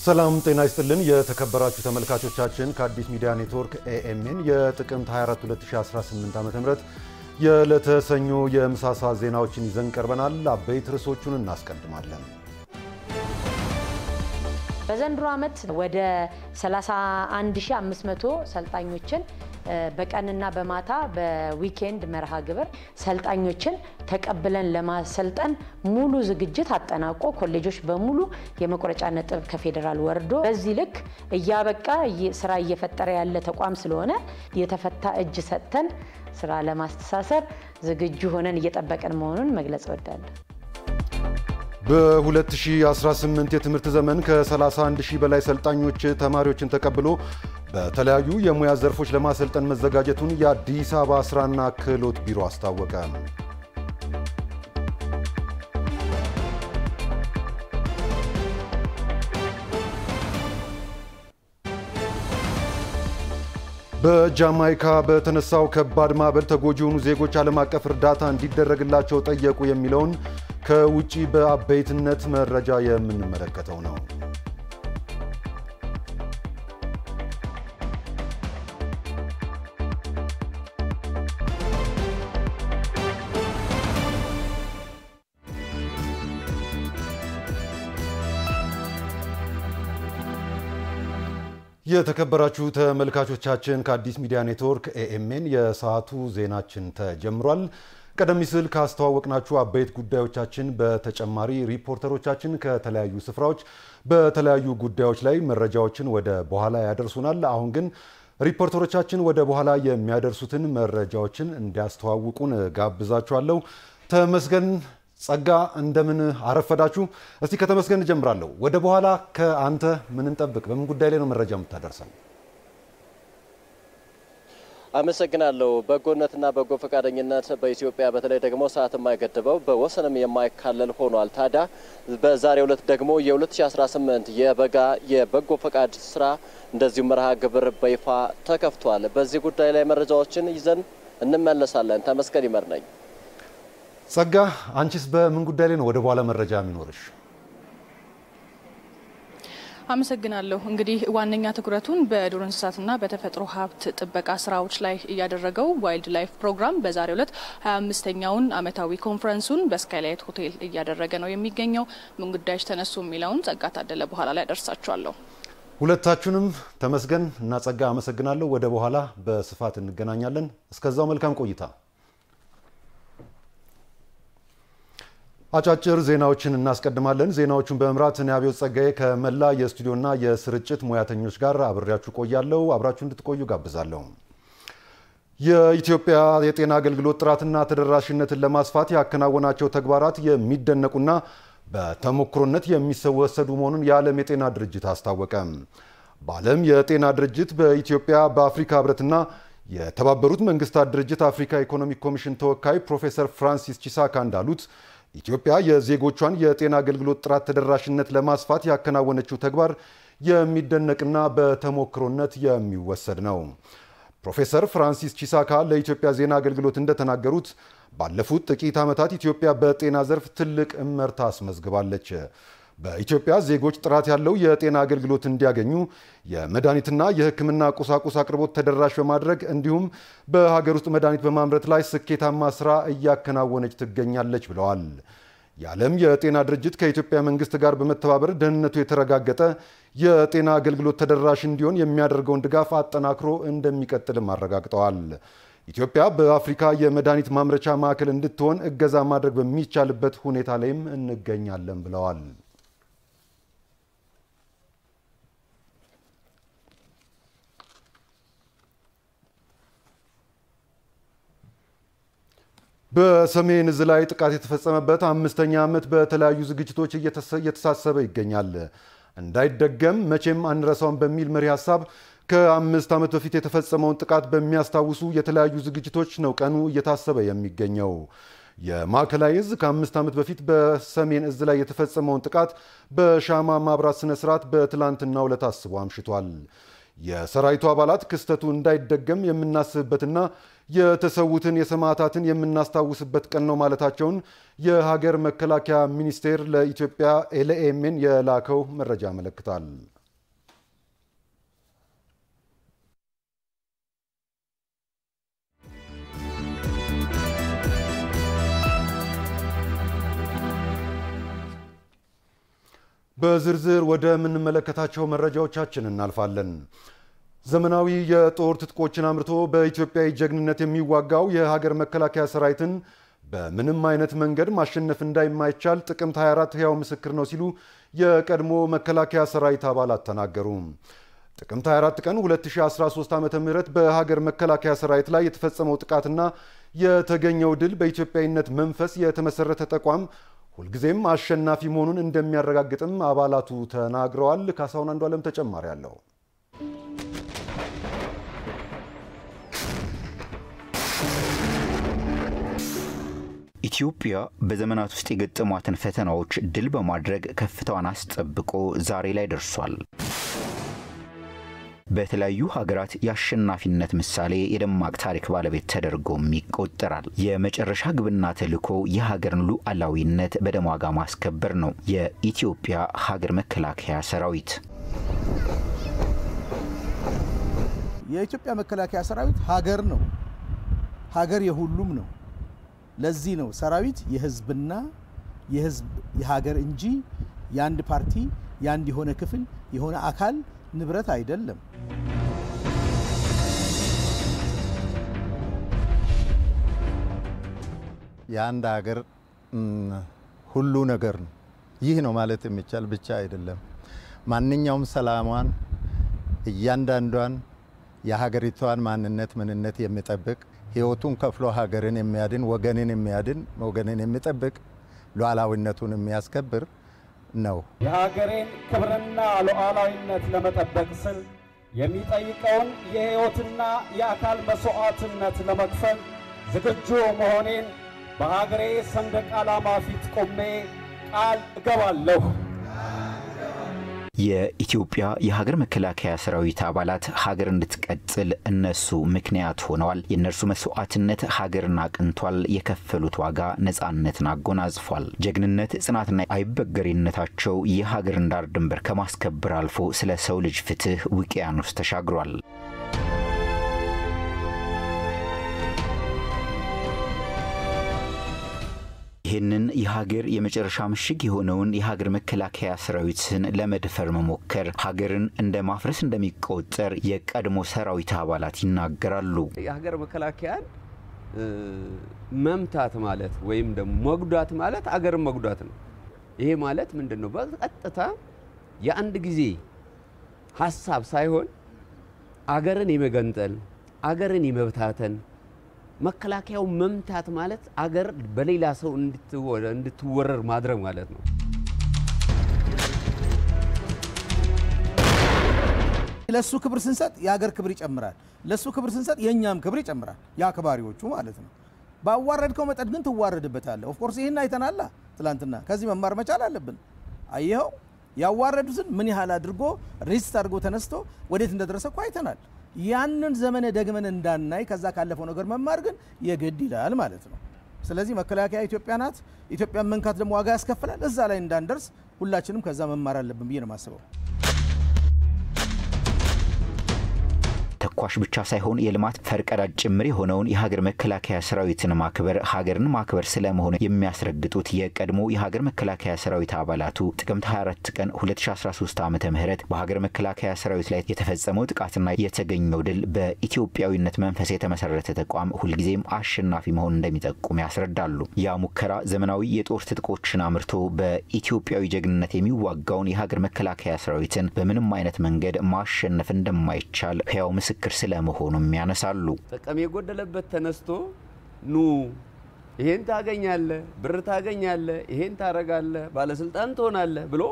ሰላም ጤና ይስጥልን የተከበራችሁ ተመልካቾቻችን ከአዲስ ሚዲያ ኔትወርክ ኤኤምኤን የጥቅምት 24 2018 ዓ.ም የዕለተ ሰኞ የምሳ ሰዓት ዜናዎችን ይዘን ቀርበናል። አበይት ርዕሶቹን እናስቀድማለን። በዘንድሮ ዓመት ወደ 31500 ሰልጣኞችን በቀንና በማታ በዊኬንድ መርሃ ግብር ሰልጣኞችን ተቀብለን ለማሰልጠን ሙሉ ዝግጅት አጠናቆ ኮሌጆች በሙሉ የመቆረጫ ነጥብ ከፌደራል ወርዶ በዚህ ልክ እያበቃ ስራ እየፈጠረ ያለ ተቋም ስለሆነ የተፈታ እጅ ሰጥተን ስራ ለማስተሳሰር ዝግጁ ሆነን እየጠበቀን መሆኑን መግለጽ እወዳለሁ። በ2018 የትምህርት ዘመን ከ31000 በላይ ሰልጣኞች ተማሪዎችን ተቀብሎ በተለያዩ የሙያ ዘርፎች ለማሰልጠን መዘጋጀቱን የአዲስ አበባ ስራና ክህሎት ቢሮ አስታወቀ። በጃማይካ በተነሳው ከባድ ማዕበል ተጎጂ የሆኑ ዜጎች ዓለም አቀፍ እርዳታ እንዲደረግላቸው ጠየቁ የሚለውን ከውጪ በአበይትነት መረጃ የምንመለከተው ነው። የተከበራችሁ ተመልካቾቻችን ከአዲስ ሚዲያ ኔትወርክ ኤኤምኤን የሰዓቱ ዜናችን ተጀምሯል። ቀደም ሲል ካስተዋወቅናችሁ አበይት ጉዳዮቻችን በተጨማሪ ሪፖርተሮቻችን ከተለያዩ ስፍራዎች በተለያዩ ጉዳዮች ላይ መረጃዎችን ወደ በኋላ ያደርሱናል። አሁን ግን ሪፖርተሮቻችን ወደ በኋላ የሚያደርሱትን መረጃዎችን እንዲያስተዋውቁን ጋብዛችኋለሁ። ተመስገን ጸጋ እንደምን አረፈዳችሁ? እስቲ ከተመስገን ጀምራለሁ። ወደ በኋላ ከአንተ ምን እንጠብቅ? በምን ጉዳይ ላይ ነው መረጃ የምታደርሰን? አመሰግናለሁ። በጎነትና በጎ ፈቃደኝነት በኢትዮጵያ በተለይ ደግሞ ሰዓት የማይገድበው በወሰንም የማይካለል ሆኗል። ታዲያ በዛሬው ዕለት ደግሞ የ2018 የበጋ የበጎ ፈቃድ ስራ እንደዚሁ መርሃ ግብር በይፋ ተከፍቷል። በዚህ ጉዳይ ላይ መረጃዎችን ይዘን እንመለሳለን። ተመስገን ይመር ነኝ። ጸጋ አንቺስ በምን ጉዳይ ላይ ነው ወደ በኋላ መረጃ የሚኖርሽ? አመሰግናለሁ። እንግዲህ ዋነኛ ትኩረቱን በዱር እንስሳትና በተፈጥሮ ሀብት ጥበቃ ስራዎች ላይ ያደረገው ዋይልድ ላይፍ ፕሮግራም በዛሬው ዕለት 25ኛውን ዓመታዊ ኮንፈረንሱን በስካይላይት ሆቴል እያደረገ ነው የሚገኘው። ምን ጉዳዮች ተነሱ የሚለውን ጸጋ ታደለ በኋላ ላይ አደርሳችኋለሁ። ሁለታችሁንም ተመስገን እና ጸጋ አመሰግናለሁ። ወደ በኋላ በስፋት እንገናኛለን። እስከዛው መልካም ቆይታ። አጫጭር ዜናዎችን እናስቀድማለን። ዜናዎቹን በመምራት እኔ አብዮት ጸጋዬ ከመላ የስቱዲዮና የስርጭት ሙያተኞች ጋር አብሬያችሁ ቆያለሁ። አብራችሁ እንድትቆዩ ጋብዛለሁ። የኢትዮጵያ የጤና አገልግሎት ጥራትና ተደራሽነትን ለማስፋት ያከናወናቸው ተግባራት የሚደነቁና በተሞክሮነት የሚወሰዱ መሆኑን የዓለም የጤና ድርጅት አስታወቀ። በዓለም የጤና ድርጅት በኢትዮጵያ በአፍሪካ ህብረትና የተባበሩት መንግስታት ድርጅት አፍሪካ ኢኮኖሚክ ኮሚሽን ተወካይ ፕሮፌሰር ፍራንሲስ ቺሳካ እንዳሉት ኢትዮጵያ የዜጎቿን የጤና አገልግሎት ጥራት ተደራሽነት ለማስፋት ያከናወነችው ተግባር የሚደነቅና በተሞክሮነት የሚወሰድ ነው። ፕሮፌሰር ፍራንሲስ ቺሳካ ለኢትዮጵያ ዜና አገልግሎት እንደተናገሩት ባለፉት ጥቂት ዓመታት ኢትዮጵያ በጤና ዘርፍ ትልቅ እመርታ አስመዝግባለች። በኢትዮጵያ ዜጎች ጥራት ያለው የጤና አገልግሎት እንዲያገኙ የመድኃኒትና የሕክምና ቁሳቁስ አቅርቦት ተደራሽ በማድረግ እንዲሁም በሀገር ውስጥ መድኃኒት በማምረት ላይ ስኬታማ ስራ እያከናወነች ትገኛለች ብለዋል። የዓለም የጤና ድርጅት ከኢትዮጵያ መንግስት ጋር በመተባበር ደህንነቱ የተረጋገጠ የጤና አገልግሎት ተደራሽ እንዲሆን የሚያደርገውን ድጋፍ አጠናክሮ እንደሚቀጥልም አረጋግጠዋል። ኢትዮጵያ በአፍሪካ የመድኃኒት ማምረቻ ማዕከል እንድትሆን እገዛ ማድረግ በሚቻልበት ሁኔታ ላይም እንገኛለን ብለዋል። በሰሜን ዕዝ ላይ ጥቃት የተፈጸመበት 5ኛ ዓመት በተለያዩ ዝግጅቶች እየተሳሰበ ይገኛል። እንዳይደገም መቼም አንረሳውም በሚል መሪ ሐሳብ ከ5 ዓመት በፊት የተፈጸመውን ጥቃት በሚያስታውሱ የተለያዩ ዝግጅቶች ነው ቀኑ እየታሰበ የሚገኘው። የማዕከላዊ ዕዝ ከ5 ዓመት በፊት በሰሜን ዕዝ ላይ የተፈጸመውን ጥቃት በሻማ ማብራት ስነ ስርዓት በትላንትናው ዕለት አስቦ አምሽቷል። የሰራዊቱ አባላት ክስተቱ እንዳይደገም የምናስብበትና የተሰዉትን የሰማዕታትን የምናስታውስበት ቀን ነው ማለታቸውን የሀገር መከላከያ ሚኒስቴር ለኢትዮጵያ ኤልኤምን የላከው መረጃ ያመለክታል። በዝርዝር ወደ ምንመለከታቸው መረጃዎቻችን እናልፋለን። ዘመናዊ የጦር ትጥቆችን አምርቶ በኢትዮጵያ ጀግንነት የሚዋጋው የሀገር መከላከያ ሰራዊትን በምንም አይነት መንገድ ማሸነፍ እንደማይቻል ጥቅምት 24 ሕያው ምስክር ነው ሲሉ የቀድሞ መከላከያ ሰራዊት አባላት ተናገሩ። ጥቅምት 24 ቀን 2013 ዓ.ም በሀገር መከላከያ ሰራዊት ላይ የተፈጸመው ጥቃትና የተገኘው ድል በኢትዮጵያዊነት መንፈስ የተመሰረተ ተቋም ሁልጊዜም አሸናፊ መሆኑን እንደሚያረጋግጥም አባላቱ ተናግረዋል። ካሳሁን አንዱ ዓለም ተጨማሪ አለው። ኢትዮጵያ በዘመናት ውስጥ የገጠሟትን ፈተናዎች ድል በማድረግ ከፍታዋን አስጠብቆ ዛሬ ላይ ደርሷል። በተለያዩ ሀገራት የአሸናፊነት ምሳሌ የደማቅ ታሪክ ባለቤት ተደርጎም ይቆጠራል። የመጨረሻ ግብና ተልዕኮ የሀገርን ሉዓላዊነት በደም ዋጋ ማስከበር ነው። የኢትዮጵያ ሀገር መከላከያ ሰራዊት የኢትዮጵያ መከላከያ ሰራዊት ሀገር ነው። ሀገር የሁሉም ነው። ለዚህ ነው ሰራዊት የህዝብና የሀገር እንጂ የአንድ ፓርቲ የአንድ የሆነ ክፍል የሆነ አካል ንብረት አይደለም። የአንድ ሀገር ሁሉ ነገር ነው። ይህ ነው ማለት የሚቻል ብቻ አይደለም። ማንኛውም ሰላሟን እያንዳንዷን የሀገሪቷን ማንነት ምንነት የሚጠብቅ ህይወቱን ከፍሎ ሀገርን የሚያድን ወገንን የሚጠብቅ ሉዓላዊነቱን የሚያስከብር ነው። የሀገሬን ክብርና ሉዓላዊነት ለመጠበቅ ስል የሚጠይቀውን የህይወትና የአካል መስዋዕትነት ለመክፈል ዝግጁ መሆኔን በሀገሬ ሰንደቅ ዓላማ ፊት ቆሜ ቃል እገባለሁ። የኢትዮጵያ የሀገር መከላከያ ሰራዊት አባላት ሀገር እንድትቀጥል እነሱ ምክንያት ሆነዋል። የነርሱ መስዋዕትነት ሀገርን አቅንቷል። የከፈሉት ዋጋ ነጻነትን አጎናጽፏል። ጀግንነት፣ ጽናትና አይበገሬነታቸው የሀገርን ዳር ድንበር ከማስከበር አልፎ ስለ ሰው ልጅ ፍትህ ውቅያኖስ ተሻግሯል። ይህንን የሀገር የመጨረሻ ምሽግ የሆነውን የሀገር መከላከያ ሰራዊትን ለመድፈር መሞከር ሀገርን እንደ ማፍረስ እንደሚቆጠር የቀድሞ ሰራዊት አባላት ይናገራሉ። የሀገር መከላከያን መምታት ማለት ወይም ደግሞ መጉዳት ማለት አገርን መጉዳት ነው። ይሄ ማለት ምንድነው? በቀጥታ የአንድ ጊዜ ሐሳብ ሳይሆን አገርን የመገንጠል አገርን የመብታተን መከላከያው መምታት ማለት አገር በሌላ ሰው እንድትወረር ማድረግ ማለት ነው። ለሱ ክብር ስንሰጥ የሀገር ክብር ይጨምራል። ለሱ ክብር ስንሰጥ የኛም ክብር ይጨምራል። ያከባሪዎቹ ማለት ነው። ባዋረድከው መጠን ግን ትዋረድበታለህ። ኦፍ ኮርስ ይሄን አይተናል ትላንትና። ከዚህ መማር መቻል አለብን። አይሄው ያዋረዱትን ምን ያህል አድርጎ ሪስት አድርጎ ተነስቶ ወዴት እንደደረሰ እኮ አይተናል። ያንን ዘመነ ደግመን እንዳናይ ከዛ ካለፈው ነገር መማር ግን የግድ ይላል ማለት ነው። ስለዚህ መከላከያ ኢትዮጵያ ናት። ኢትዮጵያን መንካት ደግሞ ዋጋ ያስከፍላል። እዛ ላይ እንዳንደርስ ሁላችንም ከዛ መማር አለብን ብዬ ነው የማስበው። ተኳሽ ብቻ ሳይሆን የልማት ፈርቀዳጅ ጭምር የሆነውን የሀገር መከላከያ ሰራዊትን ማክበር ሀገርን ማክበር ስለመሆኑ የሚያስረግጡት የቀድሞ የሀገር መከላከያ ሰራዊት አባላቱ ጥቅምት 24 ቀን 2013 ዓ.ም በሀገር መከላከያ ሰራዊት ላይ የተፈጸመው ጥቃትና የተገኘው ድል በኢትዮጵያዊነት መንፈስ የተመሰረተ ተቋም ሁልጊዜም አሸናፊ መሆኑን እንደሚጠቁም ያስረዳሉ። ያ ሙከራ ዘመናዊ የጦር ትጥቆችን አምርቶ በኢትዮጵያዊ ጀግንነት የሚዋጋውን የሀገር መከላከያ ሰራዊትን በምንም አይነት መንገድ ማሸነፍ እንደማይቻል ሕያው ምስክር ስለመሆኑም ያነሳሉ። ጥቅም የጎደለበት ተነስቶ ኑ ይሄን ታገኛለህ፣ ብር ታገኛለህ፣ ይሄን ታረጋለህ፣ ባለስልጣን ትሆናለህ ብሎ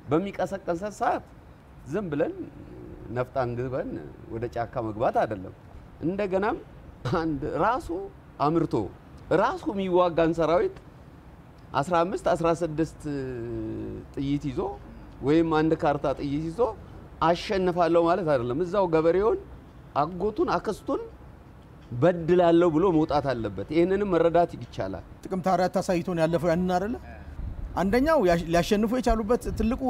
በሚቀሰቀስ ሰዓት ዝም ብለን ነፍጥ አንግበን ወደ ጫካ መግባት አይደለም። እንደገናም አንድ ራሱ አምርቶ ራሱ የሚዋጋን ሰራዊት 15 16 ጥይት ይዞ ወይም አንድ ካርታ ጥይት ይዞ አሸንፋለሁ ማለት አይደለም። እዛው ገበሬውን አጎቱን አክስቱን በድላለሁ ብሎ መውጣት አለበት። ይሄንንም መረዳት ይቻላል። ጥቅምት 4 አሳይቶን ያለፈው ያንን አይደለ? አንደኛው ሊያሸንፉ የቻሉበት ትልቁ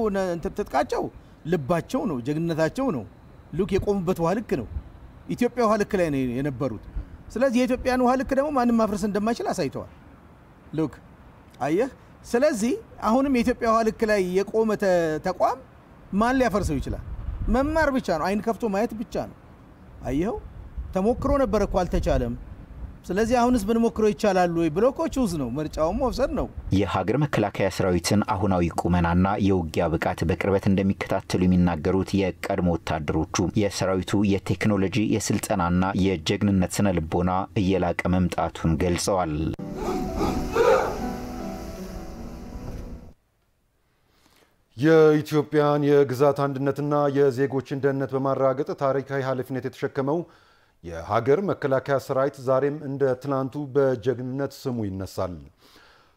ትጥቃቸው ልባቸው ነው፣ ጀግንነታቸው ነው። ልክ የቆሙበት ውሃ ልክ ነው። ኢትዮጵያ ውሃ ልክ ላይ ነው የነበሩት። ስለዚህ የኢትዮጵያን ውሃ ልክ ደግሞ ማንም ማፍረስ እንደማይችል አሳይተዋል። ልክ አየህ። ስለዚህ አሁንም የኢትዮጵያ ውሃ ልክ ላይ የቆመ ተቋም ማን ሊያፈርሰው ይችላል? መማር ብቻ ነው፣ አይን ከፍቶ ማየት ብቻ ነው። አየኸው፣ ተሞክሮ ነበር እኮ አልተቻለም። ስለዚህ አሁንስ ብንሞክረው ይቻላል ወይ ብሎ እኮ ቹዝ ነው፣ ምርጫውን መውሰድ ነው። የሀገር መከላከያ ሰራዊትን አሁናዊ ቁመናና የውጊያ ብቃት በቅርበት እንደሚከታተሉ የሚናገሩት የቀድሞ ወታደሮቹ የሰራዊቱ የቴክኖሎጂ የስልጠናና የጀግንነት ስነ ልቦና እየላቀ መምጣቱን ገልጸዋል። የኢትዮጵያን የግዛት አንድነትና የዜጎችን ደህንነት በማረጋገጥ ታሪካዊ ኃላፊነት የተሸከመው የሀገር መከላከያ ሰራዊት ዛሬም እንደ ትናንቱ በጀግንነት ስሙ ይነሳል።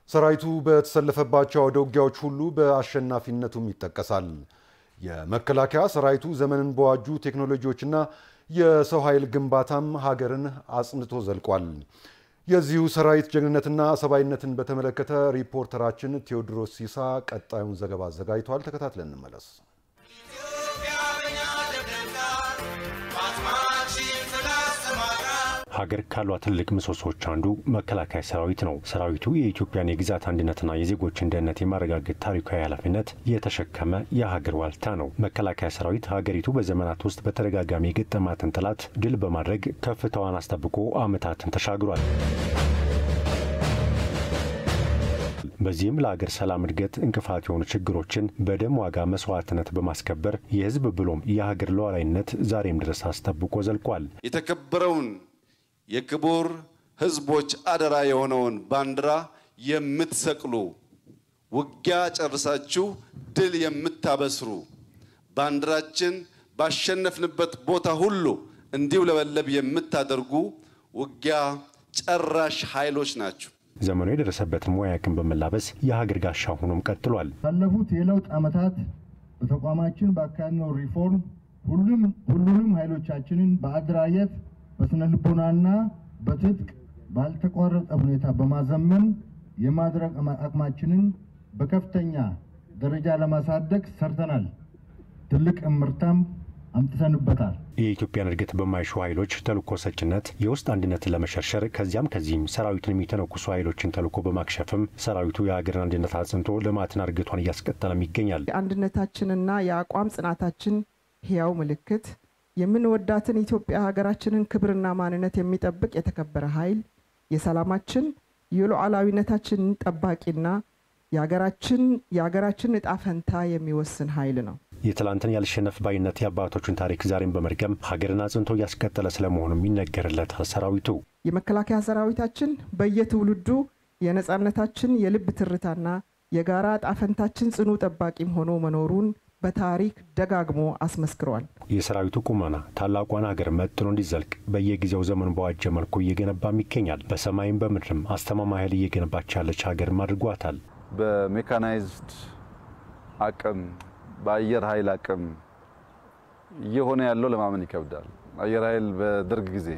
ሰራዊቱ በተሰለፈባቸው አውደ ውጊያዎች ሁሉ በአሸናፊነቱም ይጠቀሳል። የመከላከያ ሰራዊቱ ዘመንን በዋጁ ቴክኖሎጂዎችና የሰው ኃይል ግንባታም ሀገርን አጽንቶ ዘልቋል። የዚሁ ሰራዊት ጀግንነትና ሰባይነትን በተመለከተ ሪፖርተራችን ቴዎድሮስ ሲሳ ቀጣዩን ዘገባ አዘጋጅቷል። ተከታትለን እንመለስ። ሀገር ካሏት ትልቅ ምሰሶች አንዱ መከላከያ ሰራዊት ነው። ሰራዊቱ የኢትዮጵያን የግዛት አንድነትና የዜጎችን ደህንነት የማረጋገጥ ታሪካዊ ኃላፊነት የተሸከመ የሀገር ዋልታ ነው። መከላከያ ሰራዊት ሀገሪቱ በዘመናት ውስጥ በተደጋጋሚ የገጠማትን ጠላት ድል በማድረግ ከፍታዋን አስጠብቆ ዓመታትን ተሻግሯል። በዚህም ለሀገር ሰላም እድገት እንቅፋት የሆኑ ችግሮችን በደም ዋጋ መስዋዕትነት በማስከበር የህዝብ ብሎም የሀገር ሉዓላዊነት ዛሬም ድረስ አስጠብቆ ዘልቋል። የተከበረውን የክቡር ህዝቦች አደራ የሆነውን ባንዲራ የምትሰቅሉ ውጊያ ጨርሳችሁ ድል የምታበስሩ ባንዲራችን ባሸነፍንበት ቦታ ሁሉ እንዲውለበለብ የምታደርጉ ውጊያ ጨራሽ ኃይሎች ናቸው። ዘመኑ የደረሰበትን ሙያ ያቅም በመላበስ የሀገር ጋሻ ሆኖም ቀጥሏል። ባለፉት የለውጥ ዓመታት በተቋማችን ባካሄድነው ሪፎርም ሁሉንም ኃይሎቻችንን በአደራጀት በስነ ልቦናና በትጥቅ ባልተቋረጠ ሁኔታ በማዘመን የማድረግ አቅማችንን በከፍተኛ ደረጃ ለማሳደግ ሰርተናል። ትልቅ እምርታም አምጥተንበታል። የኢትዮጵያን እድገት በማይሹ ኃይሎች ተልኮ ሰጭነት የውስጥ አንድነትን ለመሸርሸር ከዚህም ሰራዊቱን የሚተነኩሱ ኃይሎችን ተልኮ በማክሸፍም ሰራዊቱ የሀገርን አንድነት አጽንቶ ልማትን እድገቷን እያስቀጠለም ይገኛል። አንድነታችንና የአቋም ጽናታችን ህያው ምልክት የምንወዳትን ኢትዮጵያ ሀገራችንን ክብርና ማንነት የሚጠብቅ የተከበረ ኃይል የሰላማችን የሉዓላዊነታችን ጠባቂና የሀገራችን ዕጣ ፈንታ የሚወስን ኃይል ነው። የትላንትን ያልሸነፍ ባይነት የአባቶችን ታሪክ ዛሬም በመርገም ሀገርን አጽንቶ እያስቀጠለ ስለመሆኑም ይነገርለታል። ሰራዊቱ የመከላከያ ሰራዊታችን በየትውልዱ የነጻነታችን የልብ ትርታና የጋራ ዕጣ ፈንታችን ጽኑ ጠባቂም ሆኖ መኖሩን በታሪክ ደጋግሞ አስመስክሯል። የሰራዊቱ ቁመና ታላቋን ሀገር መጥኖ እንዲዘልቅ በየጊዜው ዘመን በዋጀ መልኩ እየገነባም ይገኛል። በሰማይም በምድርም አስተማማኝ ኃይል እየገነባች ያለች ሀገርም አድርጓታል። በሜካናይዝድ አቅም በአየር ኃይል አቅም እየሆነ ያለው ለማመን ይከብዳል። አየር ኃይል በደርግ ጊዜ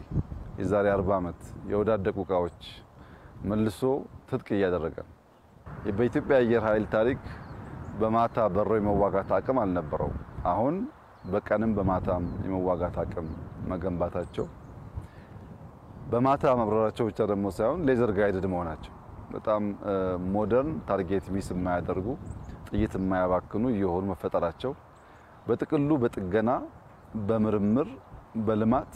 የዛሬ 40 ዓመት የወዳደቁ ዕቃዎች መልሶ ትጥቅ እያደረገ በኢትዮጵያ አየር ኃይል ታሪክ በማታ በሮ የመዋጋት አቅም አልነበረው። አሁን በቀንም በማታም የመዋጋት አቅም መገንባታቸው በማታ መብረራቸው ብቻ ደግሞ ሳይሆን ሌዘር ጋይድድ መሆናቸው በጣም ሞደርን ታርጌት ሚስ የማያደርጉ ጥይት የማያባክኑ የሆኑ መፈጠራቸው በጥቅሉ በጥገና በምርምር በልማት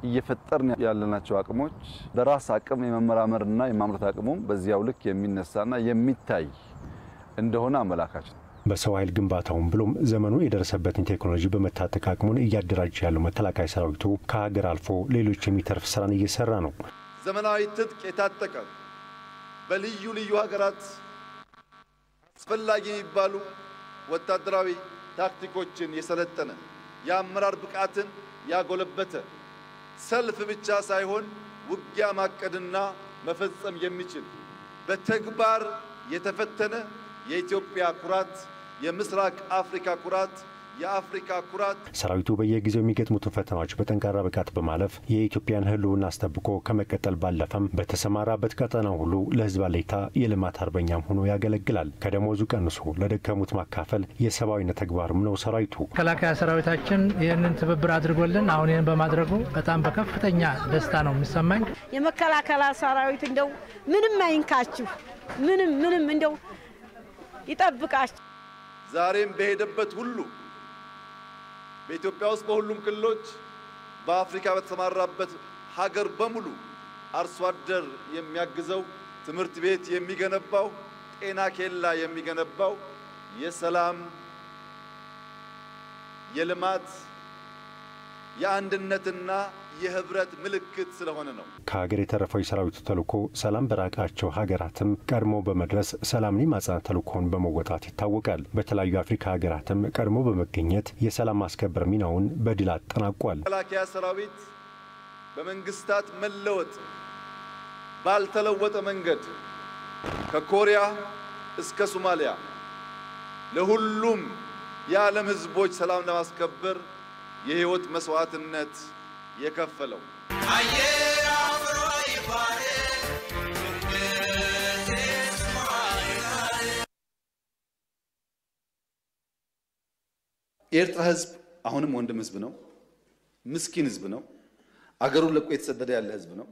እየፈጠርን ያለናቸው አቅሞች በራስ አቅም የመመራመርና የማምረት አቅሙም በዚያው ልክ የሚነሳና የሚታይ እንደሆነ አመላካች ነው። በሰው ኃይል ግንባታውን ብሎም ዘመኑ የደረሰበትን ቴክኖሎጂ በመታጠቅ አቅሙን እያደራጀ ያለው መከላከያ ሰራዊቱ ከሀገር አልፎ ሌሎች የሚተርፍ ስራን እየሰራ ነው። ዘመናዊ ትጥቅ የታጠቀ በልዩ ልዩ ሀገራት አስፈላጊ የሚባሉ ወታደራዊ ታክቲኮችን የሰለጠነ የአመራር ብቃትን ያጎለበተ ሰልፍ ብቻ ሳይሆን ውጊያ ማቀድና መፈጸም የሚችል በተግባር የተፈተነ የኢትዮጵያ ኩራት፣ የምስራቅ አፍሪካ ኩራት፣ የአፍሪካ ኩራት ሰራዊቱ በየጊዜው የሚገጥሙትን ፈተናዎች በጠንካራ ብቃት በማለፍ የኢትዮጵያን ሕልውና አስጠብቆ ከመቀጠል ባለፈም በተሰማራበት ቀጠና ሁሉ ለሕዝብ አለኝታ የልማት አርበኛም ሆኖ ያገለግላል። ከደሞዙ ቀንሶ ለደከሙት ማካፈል የሰብአዊነት ተግባርም ነው። ሰራዊቱ መከላከያ ሰራዊታችን ይህንን ትብብር አድርጎልን አሁን ይህን በማድረጉ በጣም በከፍተኛ ደስታ ነው የሚሰማኝ። የመከላከያ ሰራዊት እንደው ምንም አይንካችሁ፣ ምንም እንደው ይጠብቃችሁ። ዛሬም በሄደበት ሁሉ በኢትዮጵያ ውስጥ በሁሉም ክልሎች በአፍሪካ በተሰማራበት ሀገር በሙሉ አርሶ አደር የሚያግዘው፣ ትምህርት ቤት የሚገነባው፣ ጤና ኬላ የሚገነባው የሰላም የልማት የአንድነትና የህብረት ምልክት ስለሆነ ነው። ከሀገር የተረፈው የሰራዊቱ ተልዕኮ ሰላም በራቃቸው ሀገራትም ቀድሞ በመድረስ ሰላምን የማጽናት ተልዕኮውን በመወጣት ይታወቃል። በተለያዩ አፍሪካ ሀገራትም ቀድሞ በመገኘት የሰላም ማስከበር ሚናውን በድል አጠናቋል። መከላከያ ሰራዊት በመንግስታት መለወጥ ባልተለወጠ መንገድ ከኮሪያ እስከ ሶማሊያ ለሁሉም የዓለም ህዝቦች ሰላም ለማስከበር የህይወት መስዋዕትነት የከፈለው የኤርትራ ህዝብ አሁንም ወንድም ህዝብ ነው። ምስኪን ህዝብ ነው። አገሩን ለቆ የተሰደደ ያለ ህዝብ ነው።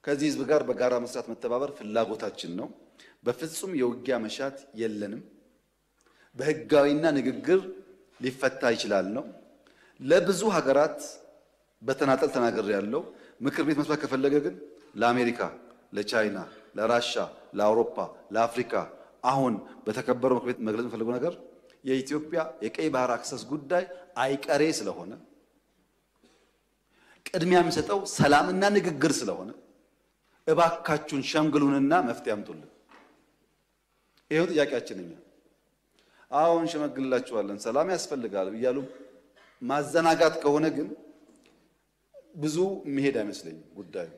ከዚህ ህዝብ ጋር በጋራ መስራት መተባበር ፍላጎታችን ነው። በፍጹም የውጊያ መሻት የለንም። በህጋዊና ንግግር ሊፈታ ይችላል ነው። ለብዙ ሀገራት በተናጠል ተናገር ያለው ምክር ቤት መስማት ከፈለገ ግን ለአሜሪካ፣ ለቻይና፣ ለራሻ፣ ለአውሮፓ፣ ለአፍሪካ አሁን በተከበረው ምክር ቤት መግለጽ የፈለገው ነገር የኢትዮጵያ የቀይ ባህር አክሰስ ጉዳይ አይቀሬ ስለሆነ ቅድሚያ የሚሰጠው ሰላምና ንግግር ስለሆነ እባካችሁን ሸምግሉንና መፍትሄ አምጡልን። ይሄው ጥያቄያችን እኛ አሁን ሸመግልላችኋለን ሰላም ያስፈልጋል እያሉ ማዘናጋት ከሆነ ግን ብዙ መሄድ አይመስለኝም ጉዳዩ።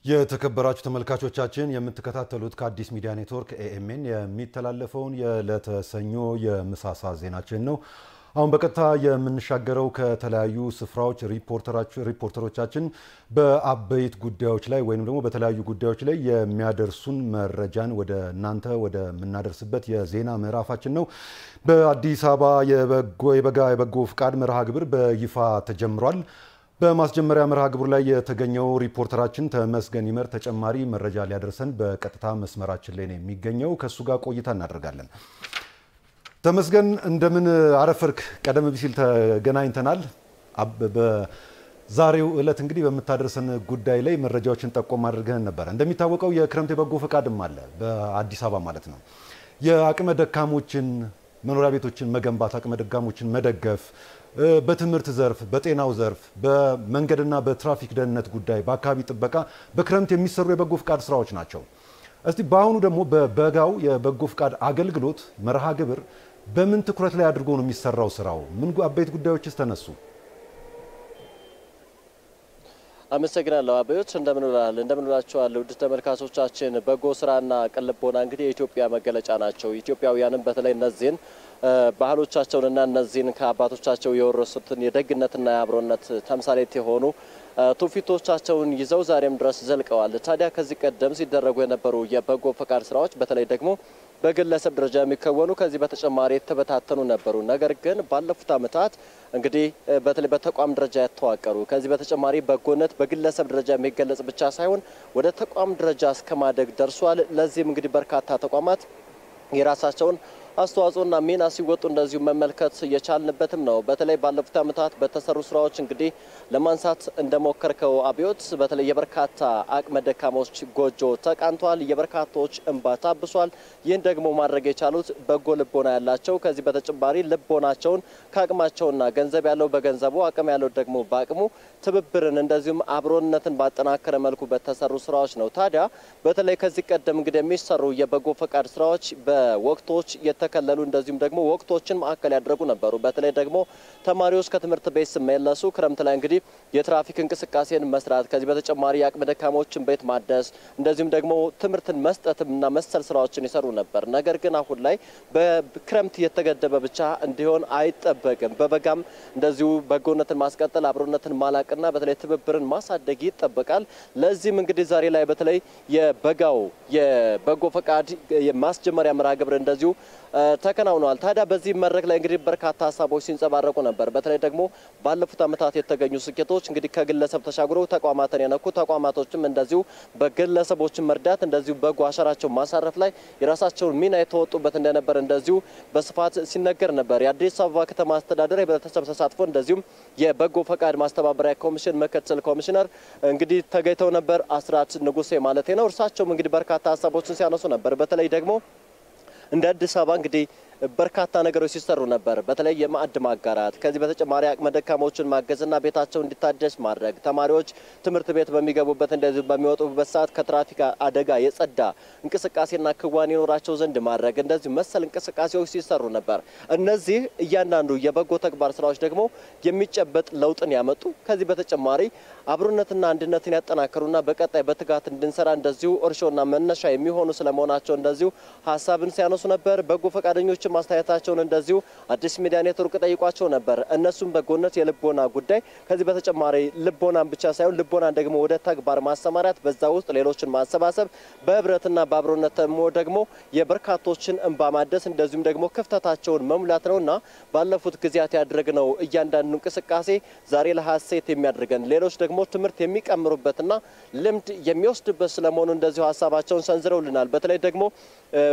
የተከበራችሁ ተመልካቾቻችን የምትከታተሉት ከአዲስ ሚዲያ ኔትወርክ ኤኤምኤን የሚተላለፈውን የዕለተ ሰኞ የምሳሳ ዜናችን ነው። አሁን በቀጥታ የምንሻገረው ከተለያዩ ስፍራዎች ሪፖርተሮቻችን በአበይት ጉዳዮች ላይ ወይንም ደግሞ በተለያዩ ጉዳዮች ላይ የሚያደርሱን መረጃን ወደ እናንተ ወደ ምናደርስበት የዜና ምዕራፋችን ነው። በአዲስ አበባ የበጎ ፍቃድ መርሃ ግብር በይፋ ተጀምሯል። በማስጀመሪያ መርሃ ግብሩ ላይ የተገኘው ሪፖርተራችን ተመስገን ይመር ተጨማሪ መረጃ ሊያደርሰን በቀጥታ መስመራችን ላይ ነው የሚገኘው። ከሱ ጋር ቆይታ እናደርጋለን። ተመስገን እንደምን አረፈርክ? ቀደም ሲል ተገናኝተናል። በዛሬው ዕለት እንግዲህ በመታደርሰን ጉዳይ ላይ መረጃዎችን ጠቆም አድርገን ነበር። እንደሚታወቀው የክረምት የበጎ ፈቃድም አለ በአዲስ አበባ ማለት ነው። የአቅመ ደካሞችን መኖሪያ ቤቶችን መገንባት፣ አቅመ ደካሞችን መደገፍ፣ በትምህርት ዘርፍ፣ በጤናው ዘርፍ፣ በመንገድና በትራፊክ ደህንነት ጉዳይ፣ በአካባቢ ጥበቃ በክረምት የሚሰሩ የበጎ ፈቃድ ስራዎች ናቸው። እስቲ በአሁኑ ደግሞ በበጋው የበጎ ፈቃድ አገልግሎት መርሃ ግብር በምን ትኩረት ላይ አድርጎ ነው የሚሰራው ስራው? ምን አበይት ጉዳዮችስ ተነሱ? አመሰግናለሁ አበዮች። እንደምንላችኋል ውድ ተመልካቾቻችን። በጎ ስራና ቅን ልቦና እንግዲህ የኢትዮጵያ መገለጫ ናቸው። ኢትዮጵያውያንም በተለይ እነዚህን ባህሎቻቸውንና እነዚህን ከአባቶቻቸው የወረሱትን የደግነትና የአብሮነት ተምሳሌት የሆኑ ትውፊቶቻቸውን ይዘው ዛሬም ድረስ ዘልቀዋል። ታዲያ ከዚህ ቀደም ሲደረጉ የነበሩ የበጎ ፈቃድ ስራዎች በተለይ ደግሞ በግለሰብ ደረጃ የሚከወኑ ከዚህ በተጨማሪ የተበታተኑ ነበሩ። ነገር ግን ባለፉት ዓመታት እንግዲህ በተለይ በተቋም ደረጃ የተዋቀሩ ከዚህ በተጨማሪ በጎነት በግለሰብ ደረጃ የሚገለጽ ብቻ ሳይሆን ወደ ተቋም ደረጃ እስከማደግ ደርሷል። ለዚህም እንግዲህ በርካታ ተቋማት የራሳቸውን አስተዋጽኦና ሚና ሲወጡ እንደዚሁ መመልከት የቻልንበትም ነው። በተለይ ባለፉት ዓመታት በተሰሩ ስራዎች እንግዲህ ለማንሳት እንደሞከርከው አብዮት በተለይ የበርካታ አቅመ ደካሞች ጎጆ ተቃንቷል፣ የበርካቶች እንባ ታብሷል። ይህን ደግሞ ማድረግ የቻሉት በጎ ልቦና ያላቸው ከዚህ በተጨማሪ ልቦናቸውን ከአቅማቸውና ገንዘብ ያለው በገንዘቡ አቅም ያለው ደግሞ በአቅሙ ትብብርን እንደዚሁም አብሮነትን ባጠናከረ መልኩ በተሰሩ ስራዎች ነው። ታዲያ በተለይ ከዚህ ቀደም እንግዲህ የሚሰሩ የበጎ ፈቃድ ስራዎች በወቅቶች ያልተከለሉ እንደዚሁም ደግሞ ወቅቶችን ማዕከል ያደረጉ ነበሩ። በተለይ ደግሞ ተማሪዎች ከትምህርት ቤት ሲመለሱ ክረምት ላይ እንግዲህ የትራፊክ እንቅስቃሴን መስራት ከዚህ በተጨማሪ የአቅመ ደካሞችን ቤት ማደስ እንደዚሁም ደግሞ ትምህርትን መስጠትና መሰል ስራዎችን ይሰሩ ነበር። ነገር ግን አሁን ላይ በክረምት የተገደበ ብቻ እንዲሆን አይጠበቅም። በበጋም እንደዚሁ በጎነትን ማስቀጠል አብሮነትን ማላቅና በተለይ ትብብርን ማሳደግ ይጠበቃል። ለዚህም እንግዲህ ዛሬ ላይ በተለይ የበጋው የበጎ ፈቃድ የማስጀመሪያ መርሃ ግብር እንደዚሁ ተከናውኗል። ታዲያ በዚህ መድረክ ላይ እንግዲህ በርካታ ሀሳቦች ሲንጸባረቁ ነበር። በተለይ ደግሞ ባለፉት ዓመታት የተገኙ ስኬቶች እንግዲህ ከግለሰብ ተሻግረው ተቋማትን የነኩ ተቋማቶችም እንደዚሁ በግለሰቦችን መርዳት እንደዚሁ በጎ አሻራቸውን ማሳረፍ ላይ የራሳቸውን ሚና የተወጡበት እንደነበር እንደዚሁ በስፋት ሲነገር ነበር። የአዲስ አበባ ከተማ አስተዳደር የህብረተሰብ ተሳትፎ እንደዚሁም የበጎ ፈቃድ ማስተባበሪያ ኮሚሽን ምክትል ኮሚሽነር እንግዲህ ተገኝተው ነበር። አስራት ንጉሴ ማለት ነው። እርሳቸውም እንግዲህ በርካታ ሀሳቦችን ሲያነሱ ነበር። በተለይ ደግሞ እንደ አዲስ አበባ እንግዲህ በርካታ ነገሮች ሲሰሩ ነበር። በተለይ የማዕድ ማጋራት ከዚህ በተጨማሪ አቅመ ደካሞችን ማገዝና ቤታቸው እንዲታደስ ማድረግ ተማሪዎች ትምህርት ቤት በሚገቡበት እንደዚህ በሚወጡበት ሰዓት ከትራፊክ አደጋ የጸዳ እንቅስቃሴና ክዋኔ ይኖራቸው ዘንድ ማድረግ እንደዚህ መሰል እንቅስቃሴዎች ሲሰሩ ነበር። እነዚህ እያንዳንዱ የበጎ ተግባር ስራዎች ደግሞ የሚጨበጥ ለውጥን ያመጡ ከዚህ በተጨማሪ አብሮነትና አንድነትን ያጠናከሩና በቀጣይ በትጋት እንድንሰራ እንደዚሁ እርሾና መነሻ የሚሆኑ ስለመሆናቸው እንደዚሁ ሀሳብን ሲያነሱ ነበር። በጎ ፈቃደኞች ማስተያየታቸውን እንደዚሁ አዲስ ሚዲያ ኔትወርክ ጠይቋቸው ነበር። እነሱም በጎነት የልቦና ጉዳይ ከዚህ በተጨማሪ ልቦናን ብቻ ሳይሆን ልቦናን ደግሞ ወደ ተግባር ማሰማራት በዛ ውስጥ ሌሎችን ማሰባሰብ በህብረትና በአብሮነት ደግሞ የበርካቶችን እንባ ማደስ እንደዚሁም ደግሞ ክፍተታቸውን መሙላት ነውና ባለፉት ጊዜያት ያደረግነው እያንዳንዱ እንቅስቃሴ ዛሬ ለሐሴት የሚያደርገን ሌሎች ደግሞ ትምህርት የሚቀምሩበትና ልምድ የሚወስድበት ስለመሆኑ እንደዚሁ ሀሳባቸውን ሰንዝረውልናል። በተለይ ደግሞ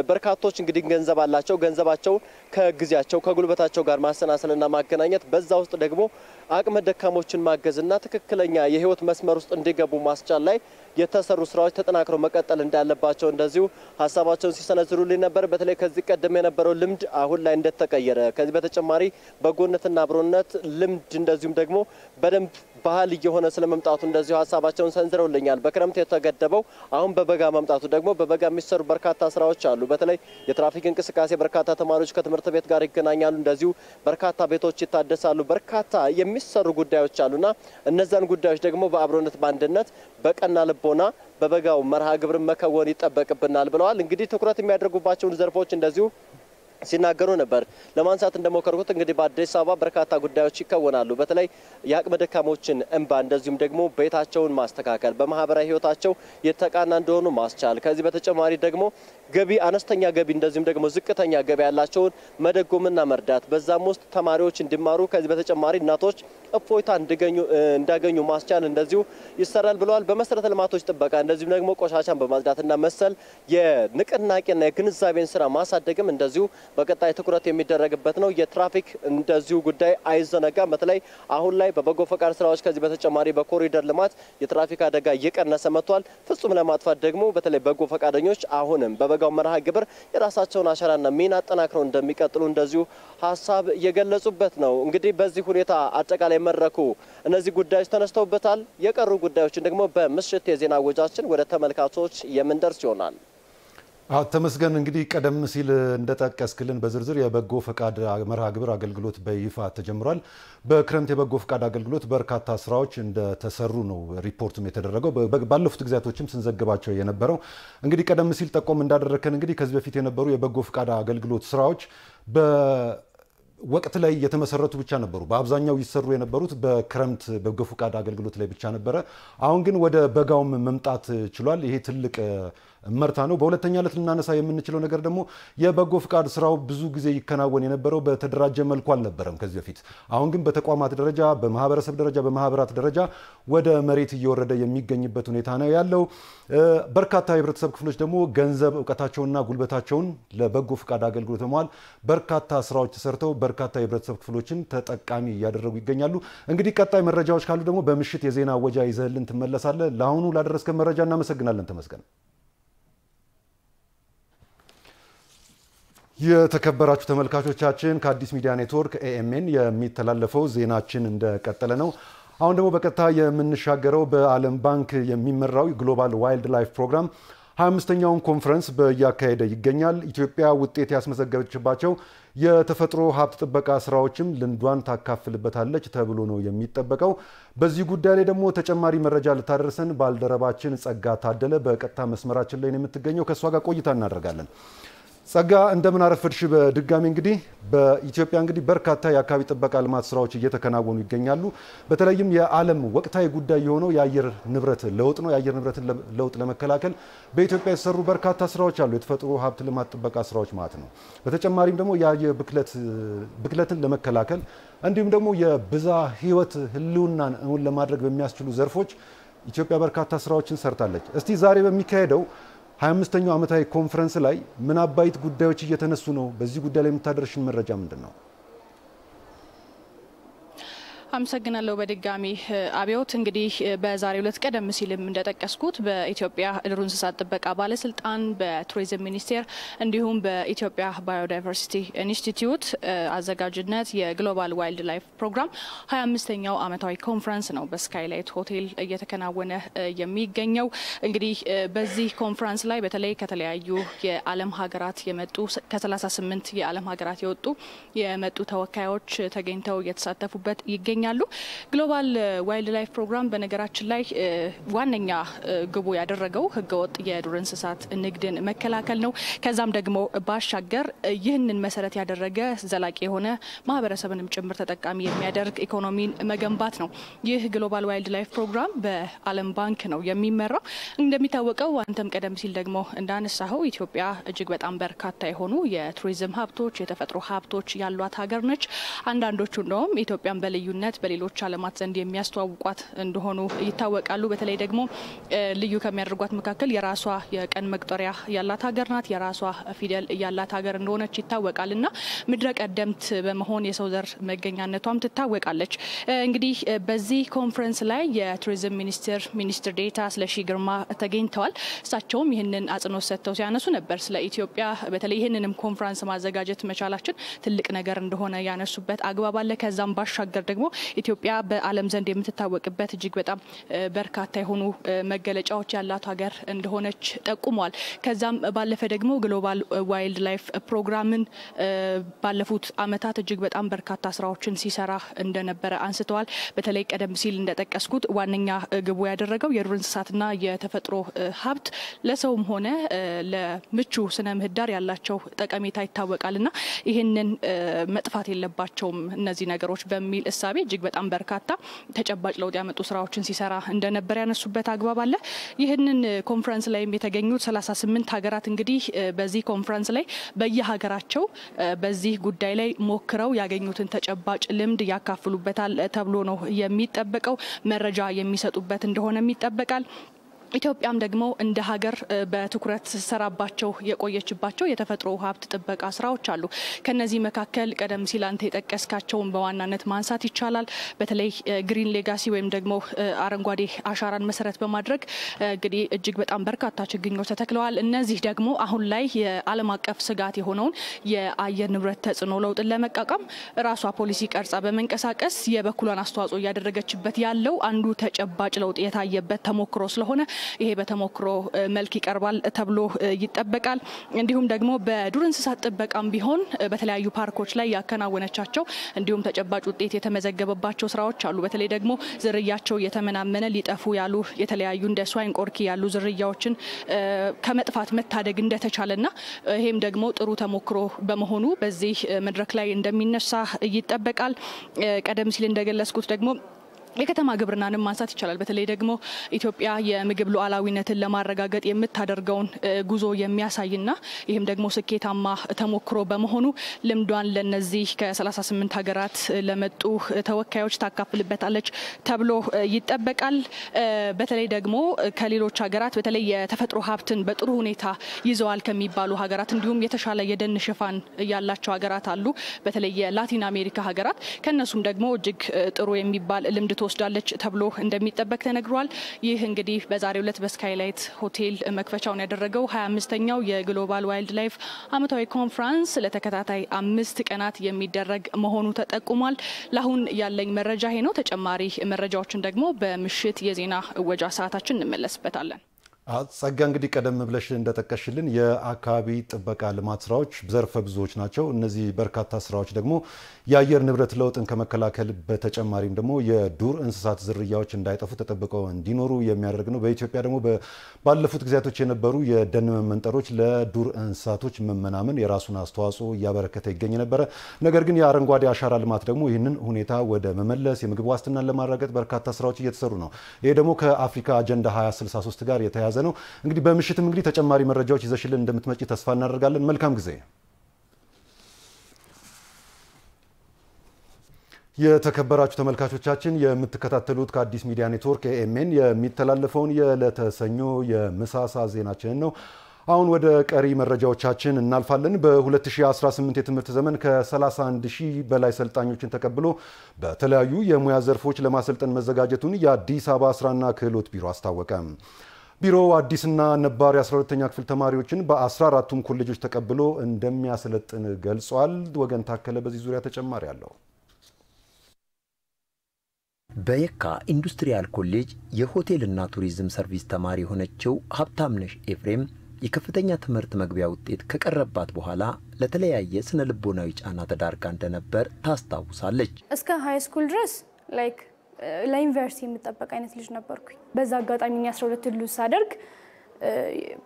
በርካቶች እንግዲህ ገንዘብ አላቸው ገንዘባቸው ከጊዜያቸው ከጉልበታቸው ጋር ማሰናሰልና ማገናኘት በዛ ውስጥ ደግሞ አቅመ ደካሞችን ማገዝና ትክክለኛ የህይወት መስመር ውስጥ እንዲገቡ ማስቻል ላይ የተሰሩ ስራዎች ተጠናክረው መቀጠል እንዳለባቸው እንደዚሁ ሀሳባቸውን ሲሰነዝሩልኝ ነበር። በተለይ ከዚህ ቀደም የነበረው ልምድ አሁን ላይ እንደተቀየረ ከዚህ በተጨማሪ በጎነትና አብሮነት ልምድ እንደዚሁም ደግሞ በደንብ ባህል እየሆነ ስለመምጣቱ እንደዚሁ ሀሳባቸውን ሰንዝረውልኛል። በክረምት የተገደበው አሁን በበጋ መምጣቱ ደግሞ በበጋ የሚሰሩ በርካታ ስራዎች አሉ። በተለይ የትራፊክ እንቅስቃሴ በርካታ ተማሪዎች ከትምህርት ቤት ጋር ይገናኛሉ። እንደዚሁ በርካታ ቤቶች ይታደሳሉ። በርካታ የሚሰሩ ጉዳዮች አሉና እነዛን ጉዳዮች ደግሞ በአብሮነት በአንድነት በቀና ልቦና በበጋው መርሃ ግብር መከወን ይጠበቅብናል ብለዋል። እንግዲህ ትኩረት የሚያደርጉባቸውን ዘርፎች እንደዚሁ ሲናገሩ ነበር። ለማንሳት እንደሞከርኩት እንግዲህ በአዲስ አበባ በርካታ ጉዳዮች ይከወናሉ። በተለይ የአቅመ ደካሞችን እንባ እንደዚሁም ደግሞ ቤታቸውን ማስተካከል በማህበራዊ ህይወታቸው የተቃና እንደሆኑ ማስቻል ከዚህ በተጨማሪ ደግሞ ገቢ አነስተኛ ገቢ እንደዚሁም ደግሞ ዝቅተኛ ገቢ ያላቸውን መደጎምና መርዳት በዛም ውስጥ ተማሪዎች እንዲማሩ ከዚህ በተጨማሪ እናቶች እፎይታ እንዳገኙ ማስቻል እንደዚሁ ይሰራል ብለዋል። በመሰረተ ልማቶች ጥበቃ እንደዚሁም ደግሞ ቆሻሻን በማጽዳትና መሰል የንቅናቄና የግንዛቤን ስራ ማሳደግም እንደዚሁ በቀጣይ ትኩረት የሚደረግበት ነው። የትራፊክ እንደዚሁ ጉዳይ አይዘነጋም። በተለይ አሁን ላይ በበጎ ፈቃድ ስራዎች ከዚህ በተጨማሪ በኮሪደር ልማት የትራፊክ አደጋ እየቀነሰ መጥቷል። ፍጹም ለማጥፋት ደግሞ በተለይ በጎ ፈቃደኞች አሁንም በበጋው መርሃ ግብር የራሳቸውን አሻራና ሚና አጠናክረው እንደሚቀጥሉ እንደዚሁ ሀሳብ የገለጹበት ነው። እንግዲህ በዚህ ሁኔታ አጠቃላይ መድረኩ እነዚህ ጉዳዮች ተነስተውበታል። የቀሩ ጉዳዮችን ደግሞ በምሽት የዜና ወጃችን ወደ ተመልካቾች የምንደርስ ይሆናል። ተመስገን እንግዲህ ቀደም ሲል እንደጠቀስክልን በዝርዝር የበጎ ፈቃድ መርሃ ግብር አገልግሎት በይፋ ተጀምሯል። በክረምት የበጎ ፈቃድ አገልግሎት በርካታ ስራዎች እንደተሰሩ ነው ሪፖርትም የተደረገው። ባለፉት ጊዜያቶችም ስንዘግባቸው የነበረው እንግዲህ ቀደም ሲል ጠቆም እንዳደረከን እንግዲህ ከዚህ በፊት የነበሩ የበጎ ፈቃድ አገልግሎት ስራዎች ወቅት ላይ የተመሰረቱ ብቻ ነበሩ። በአብዛኛው ይሰሩ የነበሩት በክረምት በጎ ፈቃድ አገልግሎት ላይ ብቻ ነበረ። አሁን ግን ወደ በጋውም መምጣት ችሏል። ይሄ ትልቅ መርታ ነው። በሁለተኛነት ልናነሳ የምንችለው ነገር ደግሞ የበጎ ፍቃድ ስራው ብዙ ጊዜ ይከናወን የነበረው በተደራጀ መልኩ አልነበረም ከዚህ በፊት። አሁን ግን በተቋማት ደረጃ፣ በማህበረሰብ ደረጃ፣ በማህበራት ደረጃ ወደ መሬት እየወረደ የሚገኝበት ሁኔታ ነው ያለው። በርካታ የህብረተሰብ ክፍሎች ደግሞ ገንዘብ፣ እውቀታቸውንና ጉልበታቸውን ለበጎ ፍቃድ አገልግሎት በመዋል በርካታ ስራዎች ተሰርተው በርካታ የህብረተሰብ ክፍሎችን ተጠቃሚ እያደረጉ ይገኛሉ። እንግዲህ ቀጣይ መረጃዎች ካሉ ደግሞ በምሽት የዜና ወጃ ይዘህልን ትመለሳለህ። ለአሁኑ ላደረስከን መረጃ እናመሰግናለን ተመስገን። የተከበራችሁ ተመልካቾቻችን ከአዲስ ሚዲያ ኔትወርክ ኤኤምኤን የሚተላለፈው ዜናችን እንደቀጠለ ነው። አሁን ደግሞ በቀጥታ የምንሻገረው በዓለም ባንክ የሚመራው ግሎባል ዋይልድ ላይፍ ፕሮግራም 25ኛውን ኮንፈረንስ በያካሄደ ይገኛል። ኢትዮጵያ ውጤት ያስመዘገበችባቸው የተፈጥሮ ሀብት ጥበቃ ስራዎችም ልምዷን ታካፍልበታለች ተብሎ ነው የሚጠበቀው። በዚህ ጉዳይ ላይ ደግሞ ተጨማሪ መረጃ ልታደርሰን ባልደረባችን ጸጋ ታደለ በቀጥታ መስመራችን ላይ ነው የምትገኘው። ከሷ ጋር ቆይታ እናደርጋለን። ጸጋ እንደምን አረፈድሽ? በድጋሚ እንግዲህ በኢትዮጵያ እንግዲህ በርካታ የአካባቢ ጥበቃ ልማት ስራዎች እየተከናወኑ ይገኛሉ። በተለይም የዓለም ወቅታዊ ጉዳይ የሆነው የአየር ንብረት ለውጥ ነው። የአየር ንብረትን ለውጥ ለመከላከል በኢትዮጵያ የተሰሩ በርካታ ስራዎች አሉ፣ የተፈጥሮ ሀብት ልማት ጥበቃ ስራዎች ማለት ነው። በተጨማሪም ደግሞ የአየር ብክለትን ለመከላከል እንዲሁም ደግሞ የብዝሃ ህይወት ህልውናን እውን ለማድረግ በሚያስችሉ ዘርፎች ኢትዮጵያ በርካታ ስራዎችን ሰርታለች። እስቲ ዛሬ በሚካሄደው 25ኛው ዓመታዊ ኮንፈረንስ ላይ ምን አባይት ጉዳዮች እየተነሱ ነው? በዚህ ጉዳይ ላይ የምታደርሽን መረጃ ምንድነው? አመሰግናለሁ በድጋሚ አብዮት። እንግዲህ በዛሬው ዕለት ቀደም ሲልም እንደጠቀስኩት በኢትዮጵያ ዱር እንስሳት ጥበቃ ባለስልጣን፣ በቱሪዝም ሚኒስቴር እንዲሁም በኢትዮጵያ ባዮዳይቨርሲቲ ኢንስቲትዩት አዘጋጅነት የግሎባል ዋይልድ ላይፍ ፕሮግራም 25ኛው ዓመታዊ ኮንፈረንስ ነው በስካይላይት ሆቴል እየተከናወነ የሚገኘው። እንግዲህ በዚህ ኮንፈረንስ ላይ በተለይ ከተለያዩ የዓለም ሀገራት የመጡ ከ38 የዓለም ሀገራት የመጡ ተወካዮች ተገኝተው እየተሳተፉበት ይገኛሉ። ግሎባል ዋይልድ ላይፍ ፕሮግራም በነገራችን ላይ ዋነኛ ግቡ ያደረገው ህገወጥ የዱር እንስሳት ንግድን መከላከል ነው። ከዛም ደግሞ ባሻገር ይህንን መሰረት ያደረገ ዘላቂ የሆነ ማህበረሰብንም ጭምር ተጠቃሚ የሚያደርግ ኢኮኖሚን መገንባት ነው። ይህ ግሎባል ዋይልድ ላይፍ ፕሮግራም በዓለም ባንክ ነው የሚመራው። እንደሚታወቀው አንተም ቀደም ሲል ደግሞ እንዳነሳኸው ኢትዮጵያ እጅግ በጣም በርካታ የሆኑ የቱሪዝም ሀብቶች፣ የተፈጥሮ ሀብቶች ያሏት ሀገር ነች። አንዳንዶቹ እንደውም ኢትዮጵያን በልዩነት በሌሎች ዓለማት ዘንድ የሚያስተዋውቋት እንደሆኑ ይታወቃሉ። በተለይ ደግሞ ልዩ ከሚያደርጓት መካከል የራሷ የቀን መቁጠሪያ ያላት ሀገር ናት። የራሷ ፊደል ያላት ሀገር እንደሆነች ይታወቃልና ምድረ ቀደምት በመሆን የሰው ዘር መገኛነቷም ትታወቃለች። እንግዲህ በዚህ ኮንፈረንስ ላይ የቱሪዝም ሚኒስትር ዴኤታ ስለሺ ግርማ ተገኝተዋል። እሳቸውም ይህንን አጽንኦት ሰጥተው ሲያነሱ ነበር ስለ ኢትዮጵያ በተለይ ይህንንም ኮንፈረንስ ማዘጋጀት መቻላችን ትልቅ ነገር እንደሆነ ያነሱበት አግባብ አለ። ከዛም ባሻገር ደግሞ ኢትዮጵያ በዓለም ዘንድ የምትታወቅበት እጅግ በጣም በርካታ የሆኑ መገለጫዎች ያላት ሀገር እንደሆነች ጠቁመዋል። ከዛም ባለፈ ደግሞ ግሎባል ዋይልድ ላይፍ ፕሮግራምን ባለፉት ዓመታት እጅግ በጣም በርካታ ስራዎችን ሲሰራ እንደነበረ አንስተዋል። በተለይ ቀደም ሲል እንደጠቀስኩት ዋነኛ ግቡ ያደረገው የዱር እንስሳትና የተፈጥሮ ሀብት ለሰውም ሆነ ለምቹ ስነ ምህዳር ያላቸው ጠቀሜታ ይታወቃልና ይህንን መጥፋት የለባቸውም እነዚህ ነገሮች በሚል እሳቤ እጅግ በጣም በርካታ ተጨባጭ ለውጥ ያመጡ ስራዎችን ሲሰራ እንደነበር ያነሱበት አግባብ አለ። ይህንን ኮንፈረንስ ላይም የተገኙት 38 ሀገራት እንግዲህ በዚህ ኮንፈረንስ ላይ በየሀገራቸው በዚህ ጉዳይ ላይ ሞክረው ያገኙትን ተጨባጭ ልምድ ያካፍሉበታል ተብሎ ነው የሚጠበቀው። መረጃ የሚሰጡበት እንደሆነም ይጠበቃል። ኢትዮጵያም ደግሞ እንደ ሀገር በትኩረት ሰራባቸው የቆየችባቸው የተፈጥሮ ሀብት ጥበቃ ስራዎች አሉ። ከነዚህ መካከል ቀደም ሲል አንተ የጠቀስካቸውን በዋናነት ማንሳት ይቻላል። በተለይ ግሪን ሌጋሲ ወይም ደግሞ አረንጓዴ አሻራን መሰረት በማድረግ እንግዲህ እጅግ በጣም በርካታ ችግኞች ተተክለዋል። እነዚህ ደግሞ አሁን ላይ የዓለም አቀፍ ስጋት የሆነውን የአየር ንብረት ተጽዕኖ ለውጥን ለመቋቋም ራሷ ፖሊሲ ቀርጻ በመንቀሳቀስ የበኩሏን አስተዋጽኦ እያደረገችበት ያለው አንዱ ተጨባጭ ለውጥ የታየበት ተሞክሮ ስለሆነ ይሄ በተሞክሮ መልክ ይቀርባል ተብሎ ይጠበቃል። እንዲሁም ደግሞ በዱር እንስሳት ጥበቃም ቢሆን በተለያዩ ፓርኮች ላይ ያከናወነቻቸው እንዲሁም ተጨባጭ ውጤት የተመዘገበባቸው ስራዎች አሉ። በተለይ ደግሞ ዝርያቸው የተመናመነ ሊጠፉ ያሉ የተለያዩ እንደ ስዋይን ቆርኪ ያሉ ዝርያዎችን ከመጥፋት መታደግ እንደተቻለና ይሄም ደግሞ ጥሩ ተሞክሮ በመሆኑ በዚህ መድረክ ላይ እንደሚነሳ ይጠበቃል። ቀደም ሲል እንደገለጽኩት ደግሞ የከተማ ግብርናንም ማንሳት ይቻላል። በተለይ ደግሞ ኢትዮጵያ የምግብ ሉዓላዊነትን ለማረጋገጥ የምታደርገውን ጉዞ የሚያሳይና ይህም ደግሞ ስኬታማ ተሞክሮ በመሆኑ ልምዷን ለነዚህ ከ38 ሀገራት ለመጡ ተወካዮች ታካፍልበታለች ተብሎ ይጠበቃል። በተለይ ደግሞ ከሌሎች ሀገራት በተለይ የተፈጥሮ ሀብትን በጥሩ ሁኔታ ይዘዋል ከሚባሉ ሀገራት እንዲሁም የተሻለ የደን ሽፋን ያላቸው ሀገራት አሉ። በተለይ የላቲን አሜሪካ ሀገራት ከነሱም ደግሞ እጅግ ጥሩ የሚባል ልምድ ትወስዳለች ተብሎ እንደሚጠበቅ ተነግሯል። ይህ እንግዲህ በዛሬው ዕለት በስካይላይት ሆቴል መክፈቻውን ያደረገው 25ኛው የግሎባል ዋይልድ ላይፍ ዓመታዊ ኮንፈረንስ ለተከታታይ 5 ቀናት የሚደረግ መሆኑ ተጠቁሟል። ለአሁን ያለኝ መረጃ ይሄ ነው። ተጨማሪ መረጃዎችን ደግሞ በምሽት የዜና እወጃ ሰዓታችን እንመለስበታለን። ጸጋ እንግዲህ ቀደም ብለሽ እንደጠቀሽልን የአካባቢ ጥበቃ ልማት ስራዎች ዘርፈ ብዙዎች ናቸው። እነዚህ በርካታ ስራዎች ደግሞ የአየር ንብረት ለውጥን ከመከላከል በተጨማሪም ደግሞ የዱር እንስሳት ዝርያዎች እንዳይጠፉ ተጠብቀው እንዲኖሩ የሚያደርግ ነው። በኢትዮጵያ ደግሞ ባለፉት ጊዜያቶች የነበሩ የደን መመንጠሮች ለዱር እንስሳቶች መመናመን የራሱን አስተዋጽኦ እያበረከተ ይገኝ ነበረ። ነገር ግን የአረንጓዴ አሻራ ልማት ደግሞ ይህንን ሁኔታ ወደ መመለስ የምግብ ዋስትናን ለማረጋገጥ በርካታ ስራዎች እየተሰሩ ነው። ይሄ ደግሞ ከአፍሪካ አጀንዳ 2063 ጋር የተያያዘ ነው። እንግዲህ በምሽትም እንግዲህ ተጨማሪ መረጃዎች ይዘሽልን እንደምትመጪ ተስፋ እናደርጋለን። መልካም ጊዜ። የተከበራችሁ ተመልካቾቻችን የምትከታተሉት ከአዲስ ሚዲያ ኔትወርክ ኤኤምኤን የሚተላለፈውን የዕለተ ሰኞ የምሳ ሰዓት ዜናችንን ነው። አሁን ወደ ቀሪ መረጃዎቻችን እናልፋለን። በ2018 የትምህርት ዘመን ከ31000 በላይ ሰልጣኞችን ተቀብሎ በተለያዩ የሙያ ዘርፎች ለማሰልጠን መዘጋጀቱን የአዲስ አበባ ስራና ክህሎት ቢሮ አስታወቀ። ቢሮው አዲስና ነባር የ12ኛ ክፍል ተማሪዎችን በ14ቱም ኮሌጆች ተቀብሎ እንደሚያሰለጥን ገልጿል። ወገን ታከለ በዚህ ዙሪያ ተጨማሪ አለው። በየካ ኢንዱስትሪያል ኮሌጅ የሆቴልና ቱሪዝም ሰርቪስ ተማሪ የሆነችው ሀብታምነሽ ኤፍሬም የከፍተኛ ትምህርት መግቢያ ውጤት ከቀረባት በኋላ ለተለያየ ስነ ልቦናዊ ጫና ተዳርጋ እንደነበር ታስታውሳለች። እስከ ሃይ ስኩል ድረስ ለዩኒቨርሲቲ የምጠበቅ አይነት ልጅ ነበርኩኝ። በዛ አጋጣሚ 12 ልጅ ሳደርግ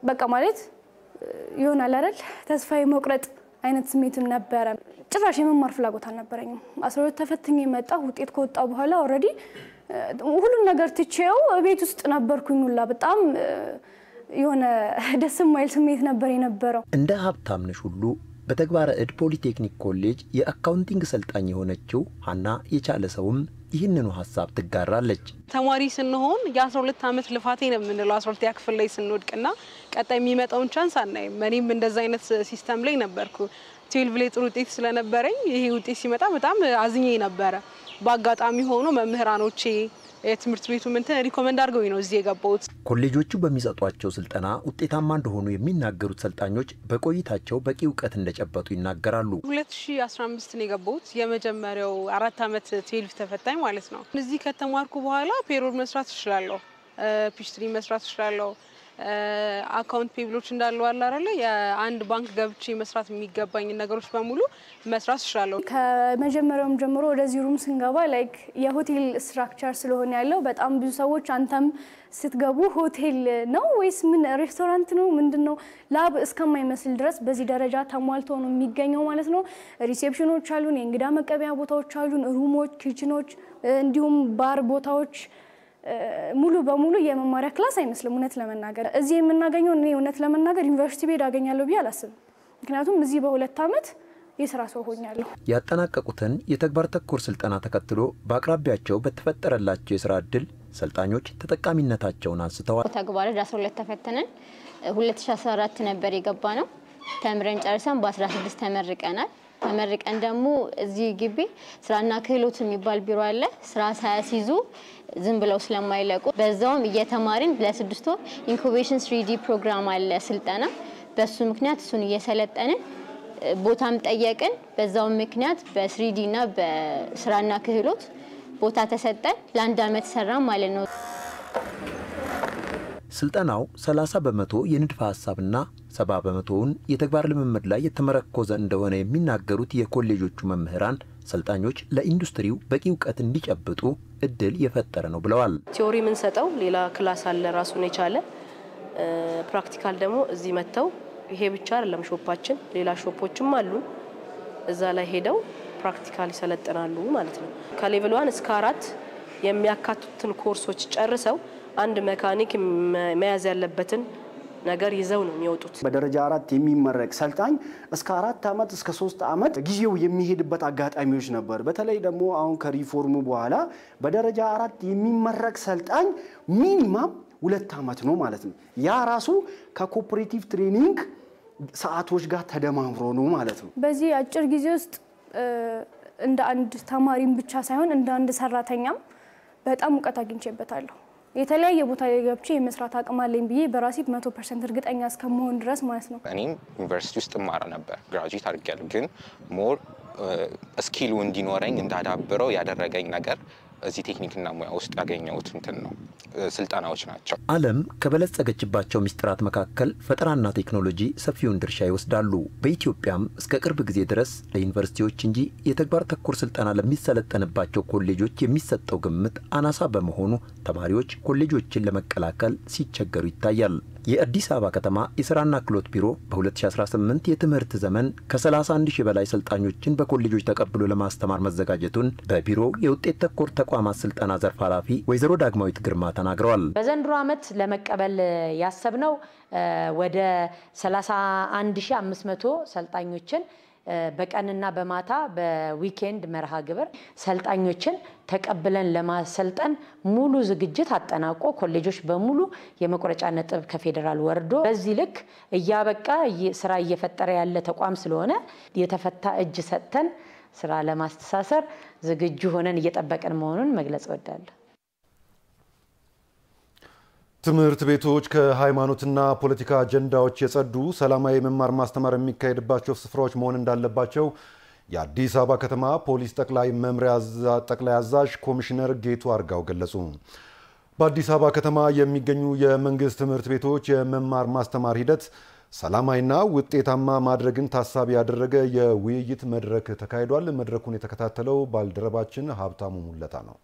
በቃ ማለት ይሆናል አይደል ተስፋ የመቁረጥ አይነት ስሜትም ነበረ። ጭራሽ የመማር ፍላጎት አልነበረኝም። 12 ተፈትኜ መጣሁ። ውጤት ከወጣ በኋላ ኦሬዲ ሁሉን ነገር ትቼው ቤት ውስጥ ነበርኩኝ። ሁላ በጣም የሆነ ደስ የማይል ስሜት ነበር የነበረው። እንደ ሀብታምነሽ ሁሉ በተግባረ እድ ፖሊቴክኒክ ኮሌጅ የአካውንቲንግ ሰልጣኝ የሆነችው ሀና የቻለ ሰውም ይህንኑ ሀሳብ ትጋራለች። ተማሪ ስንሆን የ12 ዓመት ልፋቴ ነው የምንለው 12ኛ ክፍል ላይ ስንወድቅና ቀጣይ የሚመጣውን ቻንስ አናይም። እኔም እንደዛ አይነት ሲስተም ላይ ነበርኩ። 12 ላይ ጥሩ ውጤት ስለነበረኝ ይሄ ውጤት ሲመጣ በጣም አዝኜ ነበረ። በአጋጣሚ ሆኖ መምህራኖቼ የትምህርት ቤቱ ምንትን ሪኮመንድ አድርገው ነው እዚህ የገባሁት። ኮሌጆቹ በሚሰጧቸው ስልጠና ውጤታማ እንደሆኑ የሚናገሩት ሰልጣኞች በቆይታቸው በቂ እውቀት እንደጨበጡ ይናገራሉ። 2015 ነው የገባሁት። የመጀመሪያው 4 ዓመት 12 ተፈታኝ ማለት ነው። እዚህ ከተማርኩ በኋላ ፔሮል መስራት እችላለሁ፣ ፒችትሪ መስራት እችላለሁ፣ አካውንት ፔብሎች እንዳለው አለ አይደል የአንድ ባንክ ገብቼ መስራት የሚገባኝ ነገሮች በሙሉ መስራት እችላለሁ። ከመጀመሪያውም ጀምሮ ወደዚህ ሩም ስንገባ ላይክ የሆቴል ስትራክቸር ስለሆነ ያለው በጣም ብዙ ሰዎች አንተም ስትገቡ ሆቴል ነው ወይስ ምን ሬስቶራንት ነው ምንድነው ላብ እስከማይመስል ድረስ በዚህ ደረጃ ተሟልቶ ነው የሚገኘው ማለት ነው። ሪሴፕሽኖች አሉን፣ የእንግዳ መቀበያ ቦታዎች አሉን፣ ሩሞች፣ ኪችኖች እንዲሁም ባር ቦታዎች ሙሉ በሙሉ የመማሪያ ክላስ አይመስልም። እውነት ለመናገር እዚህ የምናገኘው እኔ እውነት ለመናገር ዩኒቨርሲቲ ቤድ አገኛለሁ ብዬ አላስብም። ምክንያቱም እዚህ በ2 ዓመት የሥራ ሰው ሆኛለሁ። ያጠናቀቁትን የተግባር ተኮር ስልጠና ተከትሎ በአቅራቢያቸው በተፈጠረላቸው የሥራ ዕድል ሰልጣኞች ተጠቃሚነታቸውን አንስተዋል። ተግባር 12 ተፈተነን 2014 ነበር የገባ ነው። ተምረን ጨርሰን በ16 ተመርቀናል። ተመርቀን ደግሞ እዚህ ግቢ ስራና ክህሎት የሚባል ቢሮ አለ። ስራ ሳያስይዙ ዝም ብለው ስለማይለቁ በዛውም እየተማርን ለ6 ወር ኢንኩቤሽን 3D ፕሮግራም አለ ስልጠና። በሱ ምክንያት እሱን እየሰለጠንን ቦታም ጠየቅን። በዛው ምክንያት በ3D እና በስራና ክህሎት ቦታ ተሰጠን። ለ1 ዓመት ሰራን ማለት ነው። ስልጠናው 30 በመቶ የንድፈ ሐሳብና 70 በመቶውን የተግባር ልምምድ ላይ የተመረኮዘ እንደሆነ የሚናገሩት የኮሌጆቹ መምህራን ሰልጣኞች ለኢንዱስትሪው በቂ እውቀት እንዲጨብጡ እድል የፈጠረ ነው ብለዋል። ቲዮሪ ምን ሰጠው ሌላ ክላስ አለ ራሱን የቻለ ፕራክቲካል ደግሞ እዚህ መተው ይሄ ብቻ አይደለም ሾፓችን ሌላ ሾፖችም አሉ እዛ ላይ ሄደው ፕራክቲካል ይሰለጥናሉ ማለት ነው። ከሌቭል 1 እስከ 4 የሚያካትቱትን ኮርሶች ጨርሰው አንድ መካኒክ መያዝ ያለበትን ነገር ይዘው ነው የሚወጡት። በደረጃ 4 የሚመረቅ ሰልጣኝ እስከ 4 ዓመት እስከ 3 ዓመት ጊዜው የሚሄድበት አጋጣሚዎች ነበር። በተለይ ደግሞ አሁን ከሪፎርሙ በኋላ በደረጃ 4 የሚመረቅ ሰልጣኝ ሚኒማም 2 ዓመት ነው ማለት ነው። ያ ራሱ ከኮኦፐሬቲቭ ትሬኒንግ ሰዓቶች ጋር ተደማምሮ ነው ማለት ነው። በዚህ አጭር ጊዜ ውስጥ እንደ አንድ ተማሪም ብቻ ሳይሆን እንደ አንድ ሰራተኛም በጣም እውቀት አግኝቼበታለሁ። የተለያየ ቦታ ገብቼ የመስራት አቅም አለኝ ብዬ በራሴ 100% እርግጠኛ እስከመሆን ድረስ ማለት ነው። እኔም ዩኒቨርሲቲ ውስጥ ማራ ነበር ግራጁዌት አድርጌያለሁ። ግን ሞር ስኪሉ እንዲኖረኝ እንዳዳብረው ያደረገኝ ነገር እዚህ ቴክኒክና ሙያ ውስጥ ያገኘሁት እንትን ነው ስልጠናዎች ናቸው። ዓለም ከበለጸገችባቸው ሚስጥራት መካከል ፈጠራና ቴክኖሎጂ ሰፊውን ድርሻ ይወስዳሉ። በኢትዮጵያም እስከ ቅርብ ጊዜ ድረስ ለዩኒቨርሲቲዎች እንጂ የተግባር ተኮር ስልጠና ለሚሰለጠንባቸው ኮሌጆች የሚሰጠው ግምት አናሳ በመሆኑ ተማሪዎች ኮሌጆችን ለመቀላቀል ሲቸገሩ ይታያል። የአዲስ አበባ ከተማ የሥራና ክህሎት ቢሮ በ2018 የትምህርት ዘመን ከ31 ሺህ በላይ ሰልጣኞችን በኮሌጆች ተቀብሎ ለማስተማር መዘጋጀቱን በቢሮው የውጤት ተኮር ተቋማት ስልጠና ዘርፍ ኃላፊ ወይዘሮ ዳግማዊት ግርማ ተናግረዋል። በዘንድሮ ዓመት ለመቀበል ያሰብነው ወደ 31500 ሰልጣኞችን በቀንና በማታ በዊኬንድ መርሃ ግብር ሰልጣኞችን ተቀብለን ለማሰልጠን ሙሉ ዝግጅት አጠናቆ ኮሌጆች በሙሉ የመቆረጫ ነጥብ ከፌደራል ወርዶ በዚህ ልክ እያበቃ ስራ እየፈጠረ ያለ ተቋም ስለሆነ የተፈታ እጅ ሰጥተን ስራ ለማስተሳሰር ዝግጁ ሆነን እየጠበቀን መሆኑን መግለጽ እወዳለሁ። ትምህርት ቤቶች ከሃይማኖትና ፖለቲካ አጀንዳዎች የጸዱ ሰላማዊ መማር ማስተማር የሚካሄድባቸው ስፍራዎች መሆን እንዳለባቸው የአዲስ አበባ ከተማ ፖሊስ ጠቅላይ መምሪያ ጠቅላይ አዛዥ ኮሚሽነር ጌቱ አርጋው ገለጹ። በአዲስ አበባ ከተማ የሚገኙ የመንግስት ትምህርት ቤቶች የመማር ማስተማር ሂደት ሰላማዊና ውጤታማ ማድረግን ታሳቢ ያደረገ የውይይት መድረክ ተካሂዷል። መድረኩን የተከታተለው ባልደረባችን ሀብታሙ ሙለታ ነው።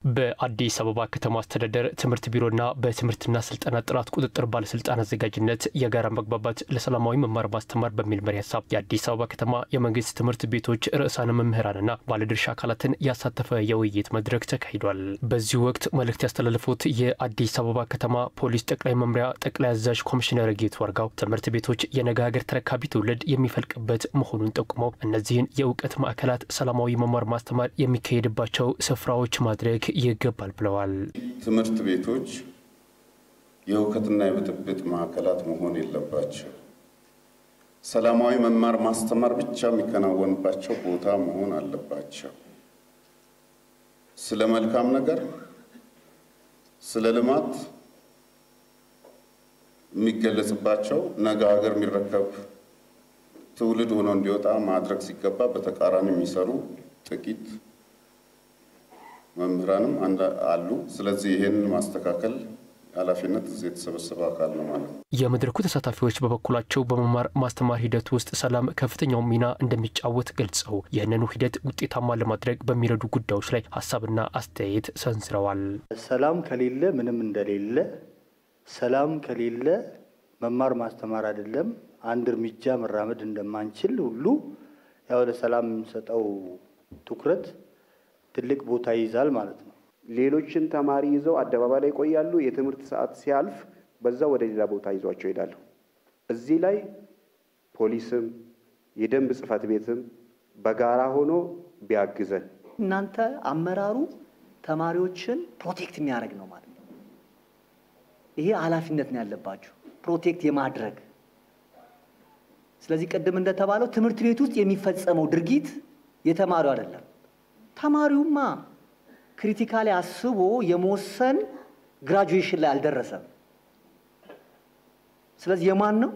በአዲስ አበባ ከተማ አስተዳደር ትምህርት ቢሮና በትምህርትና ስልጠና ጥራት ቁጥጥር ባለስልጣን አዘጋጅነት የጋራ መግባባት ለሰላማዊ መማር ማስተማር በሚል መሪ ሀሳብ የአዲስ አበባ ከተማ የመንግስት ትምህርት ቤቶች ርዕሳነ መምህራንና ባለድርሻ አካላትን ያሳተፈ የውይይት መድረክ ተካሂዷል። በዚህ ወቅት መልእክት ያስተላለፉት የአዲስ አበባ ከተማ ፖሊስ ጠቅላይ መምሪያ ጠቅላይ አዛዥ ኮሚሽነር ጌቱ አርጋው ትምህርት ቤቶች የነገ ሀገር ተረካቢ ትውልድ የሚፈልቅበት መሆኑን ጠቁመው እነዚህን የእውቀት ማዕከላት ሰላማዊ መማር ማስተማር የሚካሄድባቸው ስፍራዎች ማድረግ ይገባል ብለዋል። ትምህርት ቤቶች የእውቀትና የብጥብጥ ማዕከላት መሆን የለባቸው። ሰላማዊ መማር ማስተማር ብቻ የሚከናወንባቸው ቦታ መሆን አለባቸው። ስለ መልካም ነገር፣ ስለ ልማት የሚገለጽባቸው ነገ ሀገር የሚረከብ ትውልድ ሆኖ እንዲወጣ ማድረግ ሲገባ በተቃራኒ የሚሰሩ ጥቂት መምህራንም አሉ። ስለዚህ ይሄን ማስተካከል ኃላፊነት የተሰበሰበ አካል ነው ማለት ነው። የመድረኩ ተሳታፊዎች በበኩላቸው በመማር ማስተማር ሂደት ውስጥ ሰላም ከፍተኛው ሚና እንደሚጫወት ገልጸው ይህንኑ ሂደት ውጤታማ ለማድረግ በሚረዱ ጉዳዮች ላይ ሀሳብና አስተያየት ሰንዝረዋል። ሰላም ከሌለ ምንም እንደሌለ፣ ሰላም ከሌለ መማር ማስተማር አይደለም አንድ እርምጃ መራመድ እንደማንችል ሁሉ ያው ለሰላም የምንሰጠው ትኩረት ትልቅ ቦታ ይይዛል ማለት ነው። ሌሎችን ተማሪ ይዘው አደባባይ ላይ ይቆያሉ። የትምህርት ሰዓት ሲያልፍ በዛው ወደ ሌላ ቦታ ይዟቸው ይሄዳሉ። እዚህ ላይ ፖሊስም የደንብ ጽሕፈት ቤትም በጋራ ሆኖ ቢያግዘን። እናንተ አመራሩ ተማሪዎችን ፕሮቴክት የሚያደርግ ነው ማለት ነው። ይሄ ኃላፊነት ነው ያለባችሁ ፕሮቴክት የማድረግ። ስለዚህ ቅድም እንደተባለው ትምህርት ቤት ውስጥ የሚፈጸመው ድርጊት የተማሪው አይደለም። ተማሪውማ ክሪቲካሊ አስቦ የመወሰን ግራጁዌሽን ላይ አልደረሰም። ስለዚህ የማን ነው?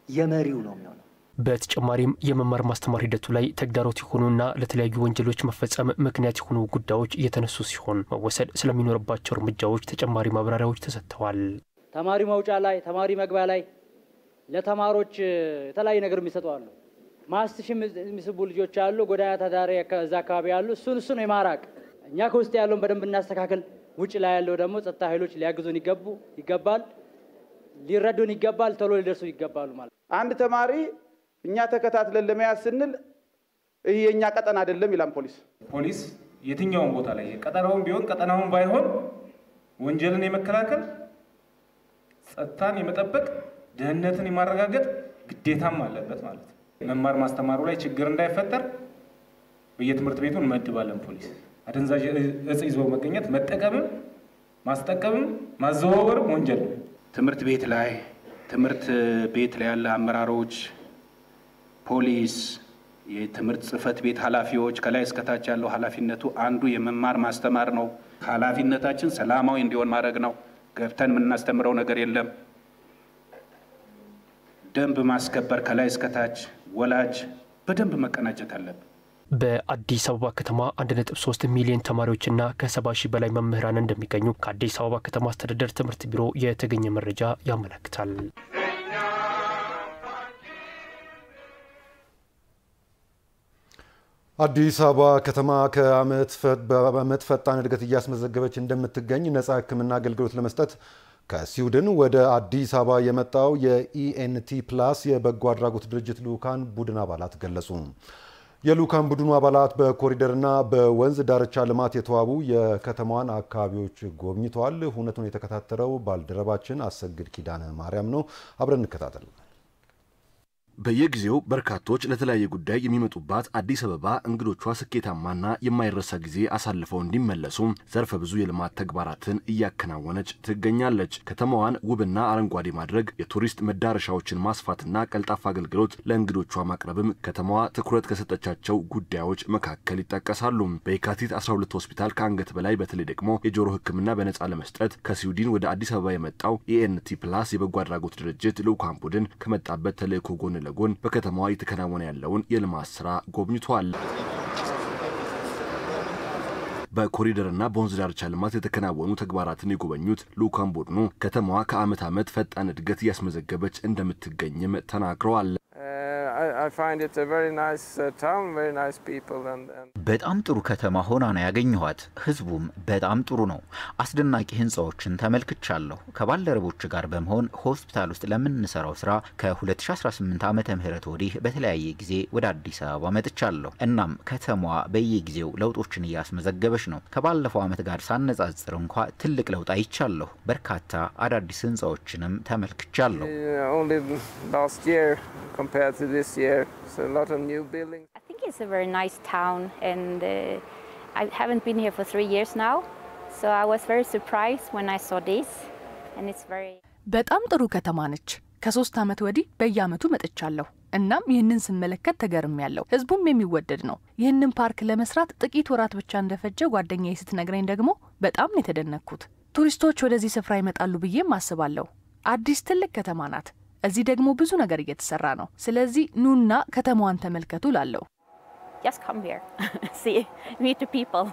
የመሪው ነው የሚሆነው። በተጨማሪም የመማር ማስተማር ሂደቱ ላይ ተግዳሮት የሆኑና ለተለያዩ ወንጀሎች መፈጸም ምክንያት የሆኑ ጉዳዮች እየተነሱ ሲሆን መወሰድ ስለሚኖርባቸው እርምጃዎች ተጨማሪ ማብራሪያዎች ተሰጥተዋል። ተማሪ መውጫ ላይ፣ ተማሪ መግቢያ ላይ ለተማሪዎች የተለያዩ ነገር የሚሰጠዋሉ። ማስትሽም የሚስቡ ልጆች አሉ፣ ጎዳና ተዳዳሪ እዛ አካባቢ ያሉ እሱን የማራቅ እኛ ከውስጥ ያለውን በደንብ እናስተካከል። ውጭ ላይ ያለው ደግሞ ጸጥታ ኃይሎች ሊያግዙን ይገባል፣ ሊረዱን ይገባል፣ ቶሎ ሊደርሱ ይገባሉ ማለት። አንድ ተማሪ እኛ ተከታትለን ለመያዝ ስንል ይሄ የኛ ቀጠና አይደለም ይላል ፖሊስ። የትኛውን ቦታ ላይ ቀጠናውን ቢሆን ቀጠናውን ባይሆን ወንጀልን የመከላከል ጸጥታን የመጠበቅ ደህንነትን የማረጋገጥ ግዴታም አለበት ማለት ነው። መማር ማስተማሩ ላይ ችግር እንዳይፈጠር በየትምህርት ቤቱ እንመድባለን። ፖሊስ አደንዛዥ እጽ ይዞ መገኘት መጠቀምም ማስጠቀምም ማዘዋወርም ወንጀል ነው። ትምህርት ቤት ላይ ያለ አመራሮች፣ ፖሊስ፣ የትምህርት ጽሕፈት ቤት ኃላፊዎች ከላይ እስከታች ያለው ኃላፊነቱ አንዱ የመማር ማስተማር ነው። ኃላፊነታችን ሰላማዊ እንዲሆን ማድረግ ነው። ገብተን የምናስተምረው ነገር የለም። ደንብ ማስከበር ከላይ እስከታች ወላጅ በደንብ መቀናጀት አለብን። በአዲስ አበባ ከተማ 1.3 ሚሊዮን ተማሪዎችና ከ70 ሺህ በላይ መምህራን እንደሚገኙ ከአዲስ አበባ ከተማ አስተዳደር ትምህርት ቢሮ የተገኘ መረጃ ያመለክታል። አዲስ አበባ ከተማ ከዓመት ፈጣን እድገት እያስመዘገበች እንደምትገኝ ነፃ ሕክምና አገልግሎት ለመስጠት ከስዊድን ወደ አዲስ አበባ የመጣው የኢኤንቲ ፕላስ የበጎ አድራጎት ድርጅት ልኡካን ቡድን አባላት ገለጹ። የልኡካን ቡድኑ አባላት በኮሪደርና በወንዝ ዳርቻ ልማት የተዋቡ የከተማዋን አካባቢዎች ጎብኝተዋል። ሁነቱን የተከታተለው ባልደረባችን አሰግድ ኪዳነ ማርያም ነው። አብረን እንከታተል። በየጊዜው በርካቶች ለተለያየ ጉዳይ የሚመጡባት አዲስ አበባ እንግዶቿ ስኬታማና የማይረሳ ጊዜ አሳልፈው እንዲመለሱ ዘርፈ ብዙ የልማት ተግባራትን እያከናወነች ትገኛለች። ከተማዋን ውብና አረንጓዴ ማድረግ፣ የቱሪስት መዳረሻዎችን ማስፋትና ቀልጣፋ አገልግሎት ለእንግዶቿ ማቅረብም ከተማዋ ትኩረት ከሰጠቻቸው ጉዳዮች መካከል ይጠቀሳሉ። በየካቲት 12 ሆስፒታል ከአንገት በላይ በተለይ ደግሞ የጆሮ ሕክምና በነፃ ለመስጠት ከስዊድን ወደ አዲስ አበባ የመጣው ኢኤንቲ ፕላስ የበጎ አድራጎት ድርጅት ልኡካን ቡድን ከመጣበት ተልእኮ ጎን ለጎን በከተማዋ የተከናወነ ያለውን የልማት ስራ ጎብኝቷል። በኮሪደርና በወንዝ ዳርቻ ልማት የተከናወኑ ተግባራትን የጎበኙት ልኡካን ቡድኑ ከተማዋ ከዓመት ዓመት ፈጣን እድገት እያስመዘገበች እንደምትገኝም ተናግረዋል። በጣም ጥሩ ከተማ ሆና ነው ያገኘኋት። ህዝቡም በጣም ጥሩ ነው። አስደናቂ ህንጻዎችን ተመልክቻለሁ። ከባልደረቦች ጋር በመሆን ሆስፒታል ውስጥ ለምንሰራው ስራ ከ2018 ዓመተ ምህረት ወዲህ በተለያየ ጊዜ ወደ አዲስ አበባ መጥቻለሁ። እናም ከተማዋ በየጊዜው ለውጦችን እያስመዘገበች ነው። ከባለፈው ዓመት ጋር ሳነጻጽር እንኳ ትልቅ ለውጥ አይቻለሁ። በርካታ አዳዲስ ህንጻዎችንም ተመልክቻለሁ። Compared to this year, so a lot of new buildings. I think it's a very nice town, and I haven't been here for 3 years now, so I was very surprised when I saw this, and it's very. በጣም ጥሩ ከተማ ነች። ከ3 ዓመት ወዲህ በየዓመቱ መጥቻለሁ። እናም ይህንን ስመለከት ተገርሜያለሁ። ህዝቡም የሚወደድ ነው። ይህንን ፓርክ ለመስራት ጥቂት ወራት ብቻ እንደፈጀ ጓደኛዬ ስትነግረኝ ደግሞ በጣም ነው የተደነቅኩት። ቱሪስቶች ወደዚህ ስፍራ ይመጣሉ ብዬም አስባለሁ። አዲስ ትልቅ ከተማ ናት። እዚህ ደግሞ ብዙ ነገር እየተሰራ ነው። ስለዚህ ኑና ከተማዋን ተመልከቱ ላለው just come here see meet the people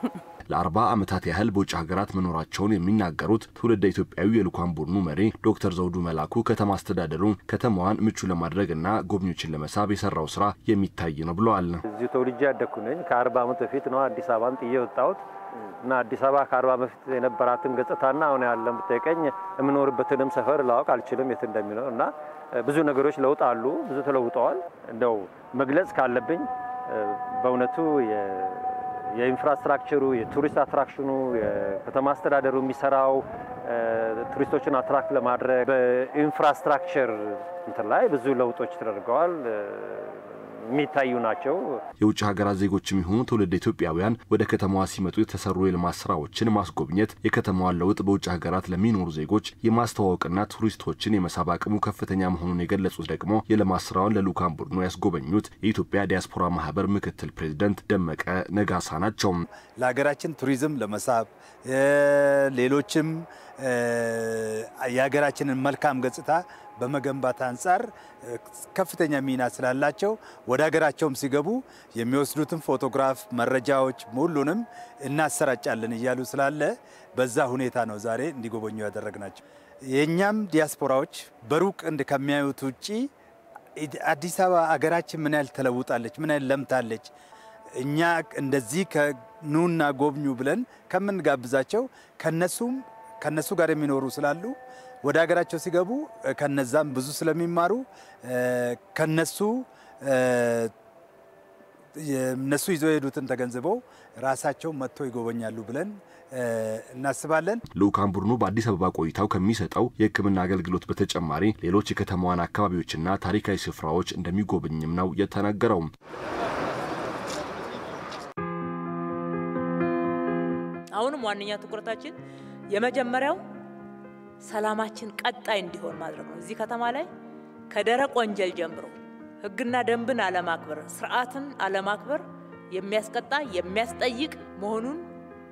ለ40 ዓመታት ያህል በውጭ ሀገራት መኖራቸውን የሚናገሩት ትውልደ ኢትዮጵያዊ የልኡካን ቡድኑ መሪ ዶክተር ዘውዱ መላኩ ከተማ አስተዳደሩ ከተማዋን ምቹ ለማድረግና ጎብኚዎችን ለመሳብ የሰራው ስራ የሚታይ ነው ብለዋል። እዚህ ተወልጄ ያደኩ ነኝ። ከ40 ዓመት በፊት ነው አዲስ አበባን ጥዬ ወጣሁት እና አዲስ አበባ ከ40 ዓመት በፊት የነበራትን ገጽታና አሁን ያለን ብትጠይቀኝ የምኖርበትንም ሰፈር ላውቅ አልችልም የት እንደሚኖር እና ብዙ ነገሮች ለውጣሉ፣ ብዙ ተለውጠዋል። እንደው መግለጽ ካለብኝ በእውነቱ የኢንፍራስትራክቸሩ፣ የቱሪስት አትራክሽኑ፣ የከተማ አስተዳደሩ የሚሰራው ቱሪስቶችን አትራክት ለማድረግ በኢንፍራስትራክቸር እንትን ላይ ብዙ ለውጦች ተደርገዋል። የሚታዩ ናቸው። የውጭ ሀገራት ዜጎችም ይሁኑ ትውልደ ኢትዮጵያውያን ወደ ከተማዋ ሲመጡ የተሰሩ የልማት ስራዎችን ማስጎብኘት የከተማዋን ለውጥ በውጭ ሀገራት ለሚኖሩ ዜጎች የማስተዋወቅና ቱሪስቶችን የመሳብ አቅሙ ከፍተኛ መሆኑን የገለጹት ደግሞ የልማት ስራውን ለልኡካን ቡድኑ ያስጎበኙት የኢትዮጵያ ዲያስፖራ ማህበር ምክትል ፕሬዝዳንት ደመቀ ነጋሳ ናቸው። ለሀገራችን ቱሪዝም ለመሳብ ሌሎችም የሀገራችንን መልካም ገጽታ በመገንባት አንፃር ከፍተኛ ሚና ስላላቸው ወደ ሀገራቸውም ሲገቡ የሚወስዱትን ፎቶግራፍ መረጃዎች ሁሉንም እናሰራጫለን እያሉ ስላለ በዛ ሁኔታ ነው ዛሬ እንዲጎበኙ ያደረግናቸው። የኛም ዲያስፖራዎች በሩቅ ከሚያዩት ውጪ አዲስ አበባ ሀገራችን ምን ያህል ተለውጣለች፣ ምን ያህል ለምታለች፣ እኛ እንደዚህ ከኑና ጎብኙ ብለን ከምንጋብዛቸው ከነሱ ጋር የሚኖሩ ስላሉ ወደ ሀገራቸው ሲገቡ ከነዛም ብዙ ስለሚማሩ ከነሱ ይዘው የሄዱትን ተገንዝበው ራሳቸው መጥተው ይጎበኛሉ ብለን እናስባለን። ልኡካን ቡድኑ በአዲስ አበባ ቆይታው ከሚሰጠው የሕክምና አገልግሎት በተጨማሪ ሌሎች የከተማዋን አካባቢዎችና ታሪካዊ ስፍራዎች እንደሚጎበኝም ነው የተናገረው። አሁንም ዋነኛ ትኩረታችን የመጀመሪያው ሰላማችን ቀጣይ እንዲሆን ማድረግ ነው። እዚህ ከተማ ላይ ከደረቅ ወንጀል ጀምሮ ህግና ደንብን አለማክበር፣ ስርዓትን አለማክበር የሚያስቀጣ የሚያስጠይቅ መሆኑን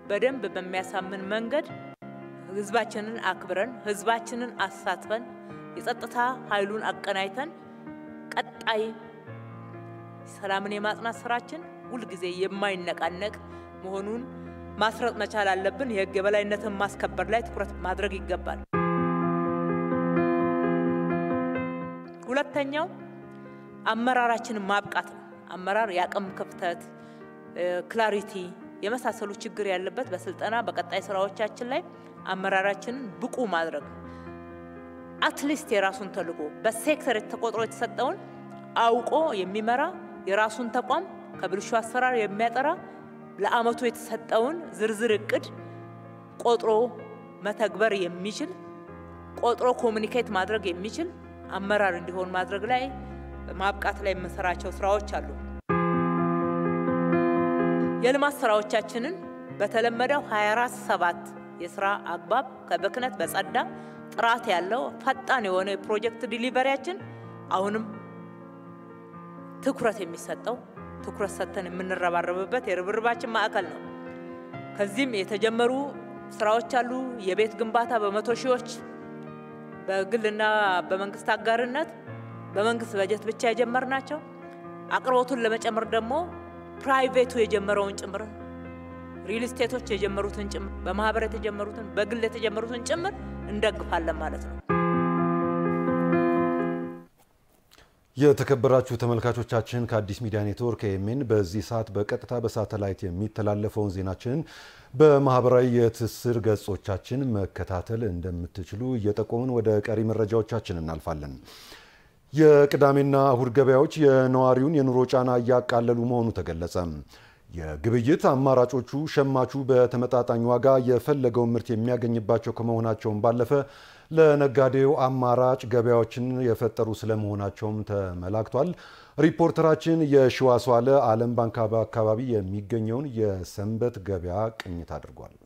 በደንብ በሚያሳምን መንገድ ህዝባችንን አክብረን ህዝባችንን አሳትፈን የጸጥታ ኃይሉን አቀናይተን ቀጣይ ሰላምን የማጽናት ስራችን ሁል ጊዜ የማይነቃነቅ መሆኑን ማስረጥ መቻል አለብን። የህግ የበላይነትን ማስከበር ላይ ትኩረት ማድረግ ይገባል። ሁለተኛው አመራራችንን ማብቃት ነው። አመራር ያቅም ክፍተት፣ ክላሪቲ የመሳሰሉ ችግር ያለበት በስልጠና በቀጣይ ስራዎቻችን ላይ አመራራችንን ብቁ ማድረግ አትሊስት የራሱን ተልዕኮ በሴክተር ተቆጥሮ የተሰጠውን አውቆ የሚመራ የራሱን ተቋም ከብልሹ አሰራር የሚያጠራ ለአመቱ የተሰጠውን ዝርዝር እቅድ ቆጥሮ መተግበር የሚችል ቆጥሮ ኮሙኒኬት ማድረግ የሚችል አመራር እንዲሆን ማድረግ ላይ ማብቃት ላይ የምንሰራቸው ስራዎች አሉ። የልማት ስራዎቻችንን በተለመደው 24/7 የስራ አግባብ ከብክነት በጸዳ ጥራት ያለው ፈጣን የሆነ ፕሮጀክት ዲሊቨሪያችን አሁንም ትኩረት የሚሰጠው ትኩረት ሰጥተን የምንረባረብበት የርብርባችን ማዕከል ነው። ከዚህም የተጀመሩ ስራዎች አሉ። የቤት ግንባታ በመቶ ሺዎች በግልና በመንግስት አጋርነት በመንግስት በጀት ብቻ የጀመርናቸው አቅርቦቱን ለመጨመር ደግሞ ፕራይቬቱ የጀመረውን ጭምር ሪል ስቴቶች የጀመሩትን ጭምር በማህበር የተጀመሩትን በግል የተጀመሩትን ጭምር እንደግፋለን ማለት ነው። የተከበራችሁ ተመልካቾቻችን ከአዲስ ሚዲያ ኔትወርክ ኤኤምኤን በዚህ ሰዓት በቀጥታ በሳተላይት የሚተላለፈውን ዜናችንን በማህበራዊ የትስስር ገጾቻችን መከታተል እንደምትችሉ እየጠቆምን ወደ ቀሪ መረጃዎቻችን እናልፋለን። የቅዳሜና እሁድ ገበያዎች የነዋሪውን የኑሮ ጫና እያቃለሉ መሆኑ ተገለጸ። የግብይት አማራጮቹ ሸማቹ በተመጣጣኝ ዋጋ የፈለገውን ምርት የሚያገኝባቸው ከመሆናቸውም ባለፈ ለነጋዴው አማራጭ ገበያዎችን የፈጠሩ ስለመሆናቸውም ተመላክቷል። ሪፖርተራችን የሽዋስዋለ ዓለም ባንክ አካባቢ የሚገኘውን የሰንበት ገበያ ቅኝት አድርጓል።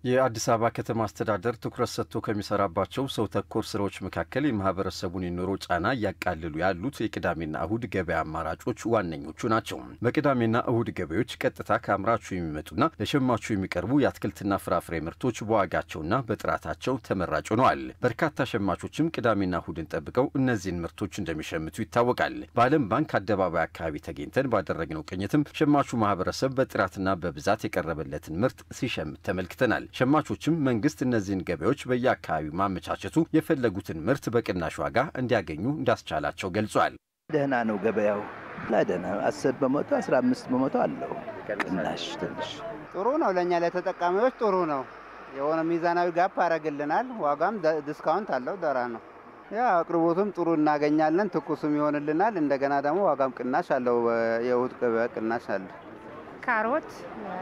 የአዲስ አበባ ከተማ አስተዳደር ትኩረት ሰጥቶ ከሚሰራባቸው ሰው ተኮር ስራዎች መካከል የማህበረሰቡን የኑሮ ጫና እያቃለሉ ያሉት የቅዳሜና እሁድ ገበያ አማራጮች ዋነኞቹ ናቸው። በቅዳሜና እሁድ ገበያዎች ቀጥታ ከአምራቹ የሚመጡና ለሸማቹ የሚቀርቡ የአትክልትና ፍራፍሬ ምርቶች በዋጋቸውና በጥራታቸው ተመራጭ ሆነዋል። በርካታ ሸማቾችም ቅዳሜና እሁድን ጠብቀው እነዚህን ምርቶች እንደሚሸምቱ ይታወቃል። በዓለም ባንክ አደባባይ አካባቢ ተገኝተን ባደረግነው ቅኝትም ሸማቹ ማህበረሰብ በጥራትና በብዛት የቀረበለትን ምርት ሲሸምት ተመልክተናል። ሸማቾችም መንግስት እነዚህን ገበያዎች በየአካባቢው ማመቻቸቱ የፈለጉትን ምርት በቅናሽ ዋጋ እንዲያገኙ እንዳስቻላቸው ገልጿል። ደህና ነው ገበያው ለደህና 10 በመቶ 15 በመቶ አለው ቅናሽ ትንሽ ጥሩ ነው። ለኛ ለተጠቃሚዎች ጥሩ ነው። የሆነ ሚዛናዊ ጋፕ ያደርግልናል። ዋጋም ዲስካውንት አለው ደራ ነው። ያ አቅርቦቱም ጥሩ እናገኛለን። ትኩስም ይሆንልናል። እንደገና ደግሞ ዋጋም ቅናሽ አለው። የእሁድ ገበያ ቅናሽ አለ። ካሮት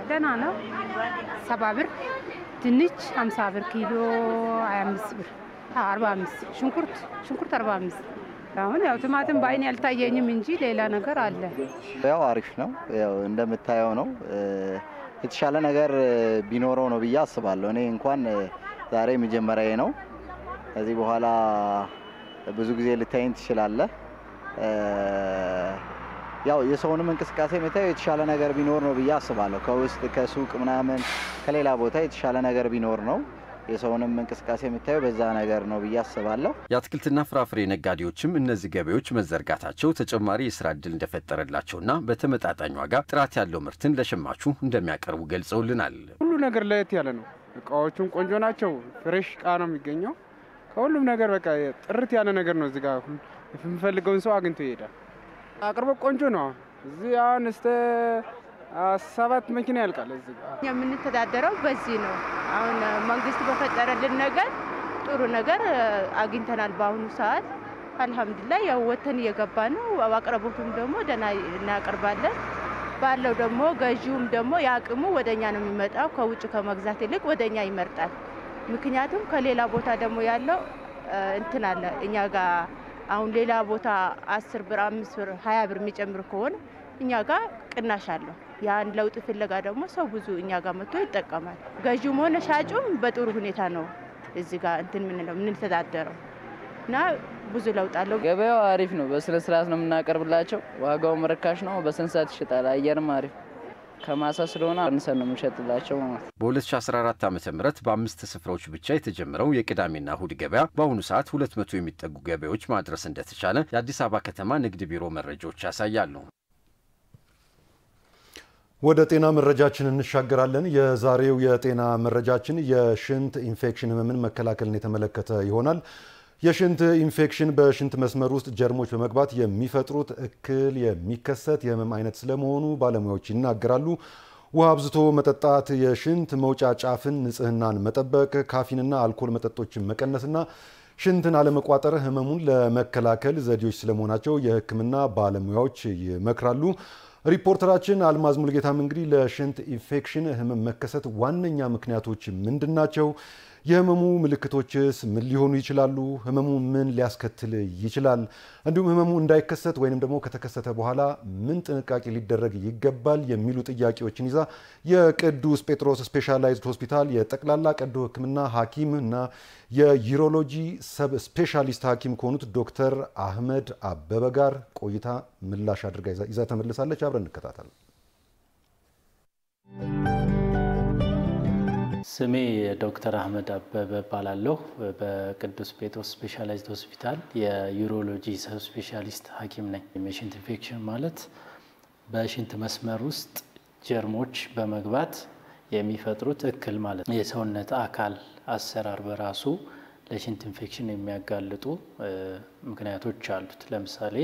ደህና ነው 70 ብር፣ ድንች 50 ብር ኪሎ 25 ብር 45 ሽንኩርት 45 አሁን ያው ቲማቲም ባይን ያልታየኝም እንጂ ሌላ ነገር አለ። ያው አሪፍ ነው። ያው እንደምታየው ነው። የተሻለ ነገር ቢኖረው ነው ብዬ አስባለሁ። እኔ እንኳን ዛሬ መጀመሪያዬ ነው። ከዚህ በኋላ ብዙ ጊዜ ልታይን ትችላለህ። ያው የሰውንም እንቅስቃሴ መታየው የተሻለ ነገር ቢኖር ነው ብዬ አስባለሁ። ከውስጥ ከሱቅ ምናምን ከሌላ ቦታ የተሻለ ነገር ቢኖር ነው የሰውንም እንቅስቃሴ መታየው በዛ ነገር ነው ብዬ አስባለሁ። የአትክልትና ፍራፍሬ ነጋዴዎችም እነዚህ ገበያዎች መዘርጋታቸው ተጨማሪ የስራ ዕድል እንደፈጠረላቸውና በተመጣጣኝ ዋጋ ጥራት ያለው ምርትን ለሸማቹ እንደሚያቀርቡ ገልጸውልናል። ሁሉ ነገር ለየት ያለ ነው። እቃዎቹም ቆንጆ ናቸው። ፍሬሽ እቃ ነው የሚገኘው። ከሁሉም ነገር በቃ ጥርት ያለ ነገር ነው። እዚህ ጋር የምፈልገውን ሰው አግኝቶ ይሄዳል። አቅርቦት ቆንጆ ነው። እዚህ አሁን እስከ 7 መኪና ያልቃል። እዚህ ጋር የምንተዳደረው በዚህ ነው። አሁን መንግስት በፈጠረልን ነገር ጥሩ ነገር አግኝተናል። በአሁኑ ሰዓት አልহামዱሊላህ ያው ወተን እየገባ ነው። አቅርቦቱም ደግሞ ደህና እናቀርባለን። ባለው ደግሞ ገዢውም ደግሞ ያቅሙ ወደኛ ነው የሚመጣው። ከውጭ ከመግዛት ይልቅ ወደኛ ይመርጣል። ምክንያቱም ከሌላ ቦታ ደግሞ ያለው እንትን አለ እኛ ጋር አሁን ሌላ ቦታ 10 ብር 5 ብር 20 ብር የሚጨምር ከሆነ እኛ ጋር ቅናሽ አለው። ያን ለውጥ ፍለጋ ደግሞ ሰው ብዙ እኛ ጋር መጥቶ ይጠቀማል። ገዢውም ሆነ ሻጩም በጥሩ ሁኔታ ነው እዚህ ጋር እንትን ምን ተዳደረው እና ብዙ ለውጥ አለው። ገበያው አሪፍ ነው። በስነ ስርዓት ነው የምናቀርብላቸው። ዋጋው መረካሽ ነው። በስነ ስርዓት ይሸጣል። አየርም አሪፍ ከማሳ ስለሆነ አንሰን ነው የምንሸጥላቸው ማለት። በ2014 ዓ.ም በ5 ስፍራዎች ብቻ የተጀመረው የቅዳሜና እሁድ ገበያ በአሁኑ ሰዓት 200 የሚጠጉ ገበያዎች ማድረስ እንደተቻለ የአዲስ አበባ ከተማ ንግድ ቢሮ መረጃዎች ያሳያሉ። ወደ ጤና መረጃችን እንሻገራለን። የዛሬው የጤና መረጃችን የሽንት ኢንፌክሽን ህመምን መከላከልን የተመለከተ ይሆናል። የሽንት ኢንፌክሽን በሽንት መስመር ውስጥ ጀርሞች በመግባት የሚፈጥሩት እክል የሚከሰት የህመም አይነት ስለመሆኑ ባለሙያዎች ይናገራሉ። ውሃ አብዝቶ መጠጣት፣ የሽንት መውጫ ጫፍን ንጽህናን መጠበቅ፣ ካፊንና አልኮል መጠጦችን መቀነስና ሽንትን አለመቋጠር ህመሙን ለመከላከል ዘዴዎች ስለመሆናቸው የህክምና ባለሙያዎች ይመክራሉ። ሪፖርተራችን አልማዝ ሙልጌታም እንግዲህ ለሽንት ኢንፌክሽን ህመም መከሰት ዋነኛ ምክንያቶች ምንድናቸው? የህመሙ ምልክቶችስ ምን ሊሆኑ ይችላሉ? ህመሙ ምን ሊያስከትል ይችላል? እንዲሁም ህመሙ እንዳይከሰት ወይንም ደግሞ ከተከሰተ በኋላ ምን ጥንቃቄ ሊደረግ ይገባል የሚሉ ጥያቄዎችን ይዛ የቅዱስ ጴጥሮስ ስፔሻላይዝድ ሆስፒታል የጠቅላላ ቀዶ ህክምና ሐኪም እና የዩሮሎጂ ሰብ ስፔሻሊስት ሐኪም ከሆኑት ዶክተር አህመድ አበበ ጋር ቆይታ ምላሽ አድርጋ ይዛ ተመልሳለች። አብረን እንከታተል። ስሜ ዶክተር አህመድ አበበ ባላለሁ በቅዱስ ጴጥሮስ ስፔሻላይዝድ ሆስፒታል የዩሮሎጂ ሰብ ስፔሻሊስት ሐኪም ነኝ። የሽንት ኢንፌክሽን ማለት በሽንት መስመር ውስጥ ጀርሞች በመግባት የሚፈጥሩት እክል ማለት ነው። የሰውነት አካል አሰራር በራሱ ለሽንት ኢንፌክሽን የሚያጋልጡ ምክንያቶች አሉት። ለምሳሌ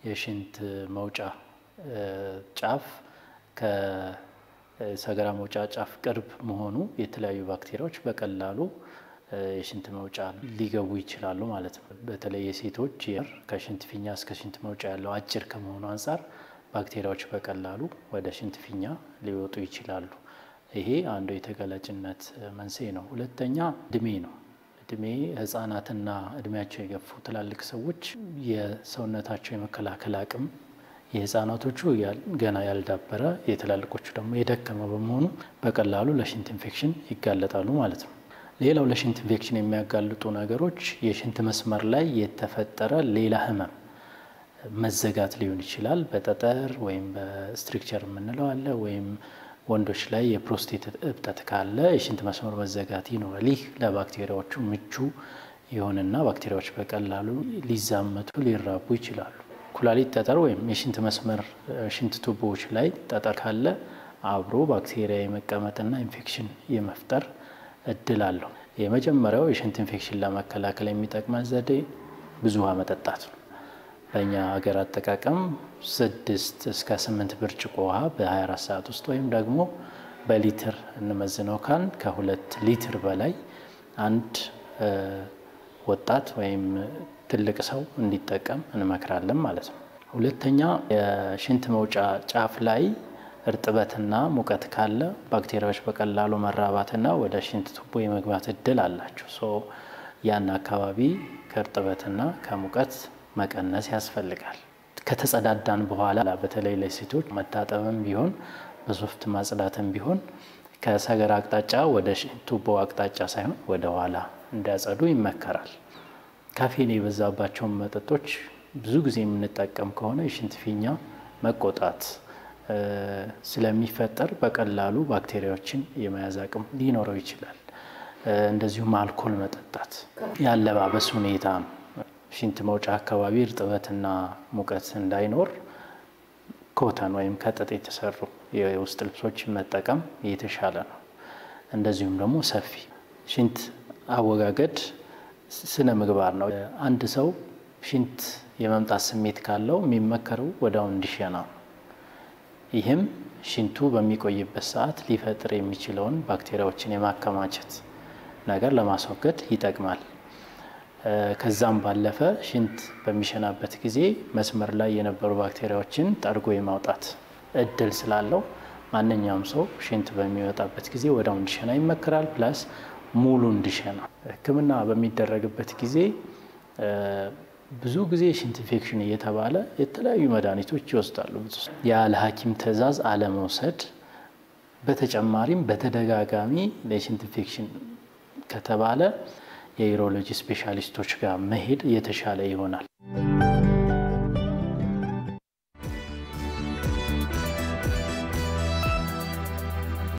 የሽንት መውጫ ጫፍ ሰገራ መውጫ ጫፍ ቅርብ መሆኑ የተለያዩ ባክቴሪያዎች በቀላሉ የሽንት መውጫ ሊገቡ ይችላሉ ማለት ነው። በተለይ የሴቶች ከሽንት ፊኛ እስከ ሽንት መውጫ ያለው አጭር ከመሆኑ አንፃር ባክቴሪያዎች በቀላሉ ወደ ሽንት ፊኛ ሊወጡ ይችላሉ። ይሄ አንዱ የተጋላጭነት መንስኤ ነው። ሁለተኛ እድሜ ነው። እድሜ ህፃናትና እድሜያቸው የገፉ ትላልቅ ሰዎች የሰውነታቸው የመከላከል አቅም የህፃናቶቹ ገና ያልዳበረ የትላልቆቹ ደግሞ የደከመ በመሆኑ በቀላሉ ለሽንት ኢንፌክሽን ይጋለጣሉ ማለት ነው። ሌላው ለሽንት ኢንፌክሽን የሚያጋልጡ ነገሮች የሽንት መስመር ላይ የተፈጠረ ሌላ ህመም መዘጋት ሊሆን ይችላል። በጠጠር ወይም በስትሪክቸር የምንለው አለ፣ ወይም ወንዶች ላይ የፕሮስቴት እብጠት ካለ የሽንት መስመር መዘጋት ይኖራል። ይህ ለባክቴሪያዎቹ ምቹ የሆነና ባክቴሪያዎች በቀላሉ ሊዛመቱ ሊራቡ ይችላሉ። ኩላሊት ጠጠር ወይም የሽንት መስመር ሽንት ቱቦዎች ላይ ጠጠር ካለ አብሮ ባክቴሪያ የመቀመጥና ኢንፌክሽን የመፍጠር እድል አለው። የመጀመሪያው የሽንት ኢንፌክሽን ለመከላከል የሚጠቅመን ዘዴ ብዙ ውሃ መጠጣት ነው። በእኛ ሀገር አጠቃቀም 6 እስከ 8 ብርጭቆ ውሃ በ24 ሰዓት ውስጥ ወይም ደግሞ በሊትር እንመዝነው ካን ከ2 ሊትር በላይ አንድ ወጣት ወይም ትልቅ ሰው እንዲጠቀም እንመክራለን ማለት ነው። ሁለተኛ የሽንት መውጫ ጫፍ ላይ እርጥበትና ሙቀት ካለ ባክቴሪያዎች በቀላሉ መራባትና ወደ ሽንት ቱቦ የመግባት እድል አላቸው። ያን አካባቢ ከእርጥበትና ከሙቀት መቀነስ ያስፈልጋል። ከተጸዳዳን በኋላ በተለይ ለሴቶች መታጠብም ቢሆን በሶፍት ማጽዳትም ቢሆን ከሰገራ አቅጣጫ ወደ ሽንት ቱቦ አቅጣጫ ሳይሆን ወደ ኋላ እንዲያጸዱ ይመከራል። ካፌን የበዛባቸውን መጠጦች ብዙ ጊዜ የምንጠቀም ከሆነ የሽንት ፊኛ መቆጣት ስለሚፈጠር በቀላሉ ባክቴሪያዎችን የመያዝ አቅም ሊኖረው ይችላል። እንደዚሁም አልኮል መጠጣት፣ ያለባበስ ሁኔታ ሽንት መውጫ አካባቢ እርጥበትና ሙቀት እንዳይኖር ኮተን ወይም ከጥጥ የተሰሩ የውስጥ ልብሶችን መጠቀም የተሻለ ነው። እንደዚሁም ደግሞ ሰፊ ሽንት አወጋገድ ስነ ምግባር ነው። አንድ ሰው ሽንት የመምጣት ስሜት ካለው የሚመከረው ወዲያው እንዲሸና ነው። ይህም ሽንቱ በሚቆይበት ሰዓት ሊፈጥር የሚችለውን ባክቴሪያዎችን የማከማቸት ነገር ለማስወገድ ይጠቅማል። ከዛም ባለፈ ሽንት በሚሸናበት ጊዜ መስመር ላይ የነበሩ ባክቴሪያዎችን ጠርጎ የማውጣት እድል ስላለው ማንኛውም ሰው ሽንት በሚወጣበት ጊዜ ወዲያው እንዲሸና ይመከራል። ፕላስ ሙሉ እንዲሸና ሕክምና በሚደረግበት ጊዜ ብዙ ጊዜ ሽንት ኢንፌክሽን እየተባለ የተለያዩ መድኃኒቶች ይወስዳሉ። ያለ ሐኪም ትዕዛዝ አለመውሰድ፣ በተጨማሪም በተደጋጋሚ ለሽንት ኢንፌክሽን ከተባለ የዩሮሎጂ ስፔሻሊስቶች ጋር መሄድ የተሻለ ይሆናል።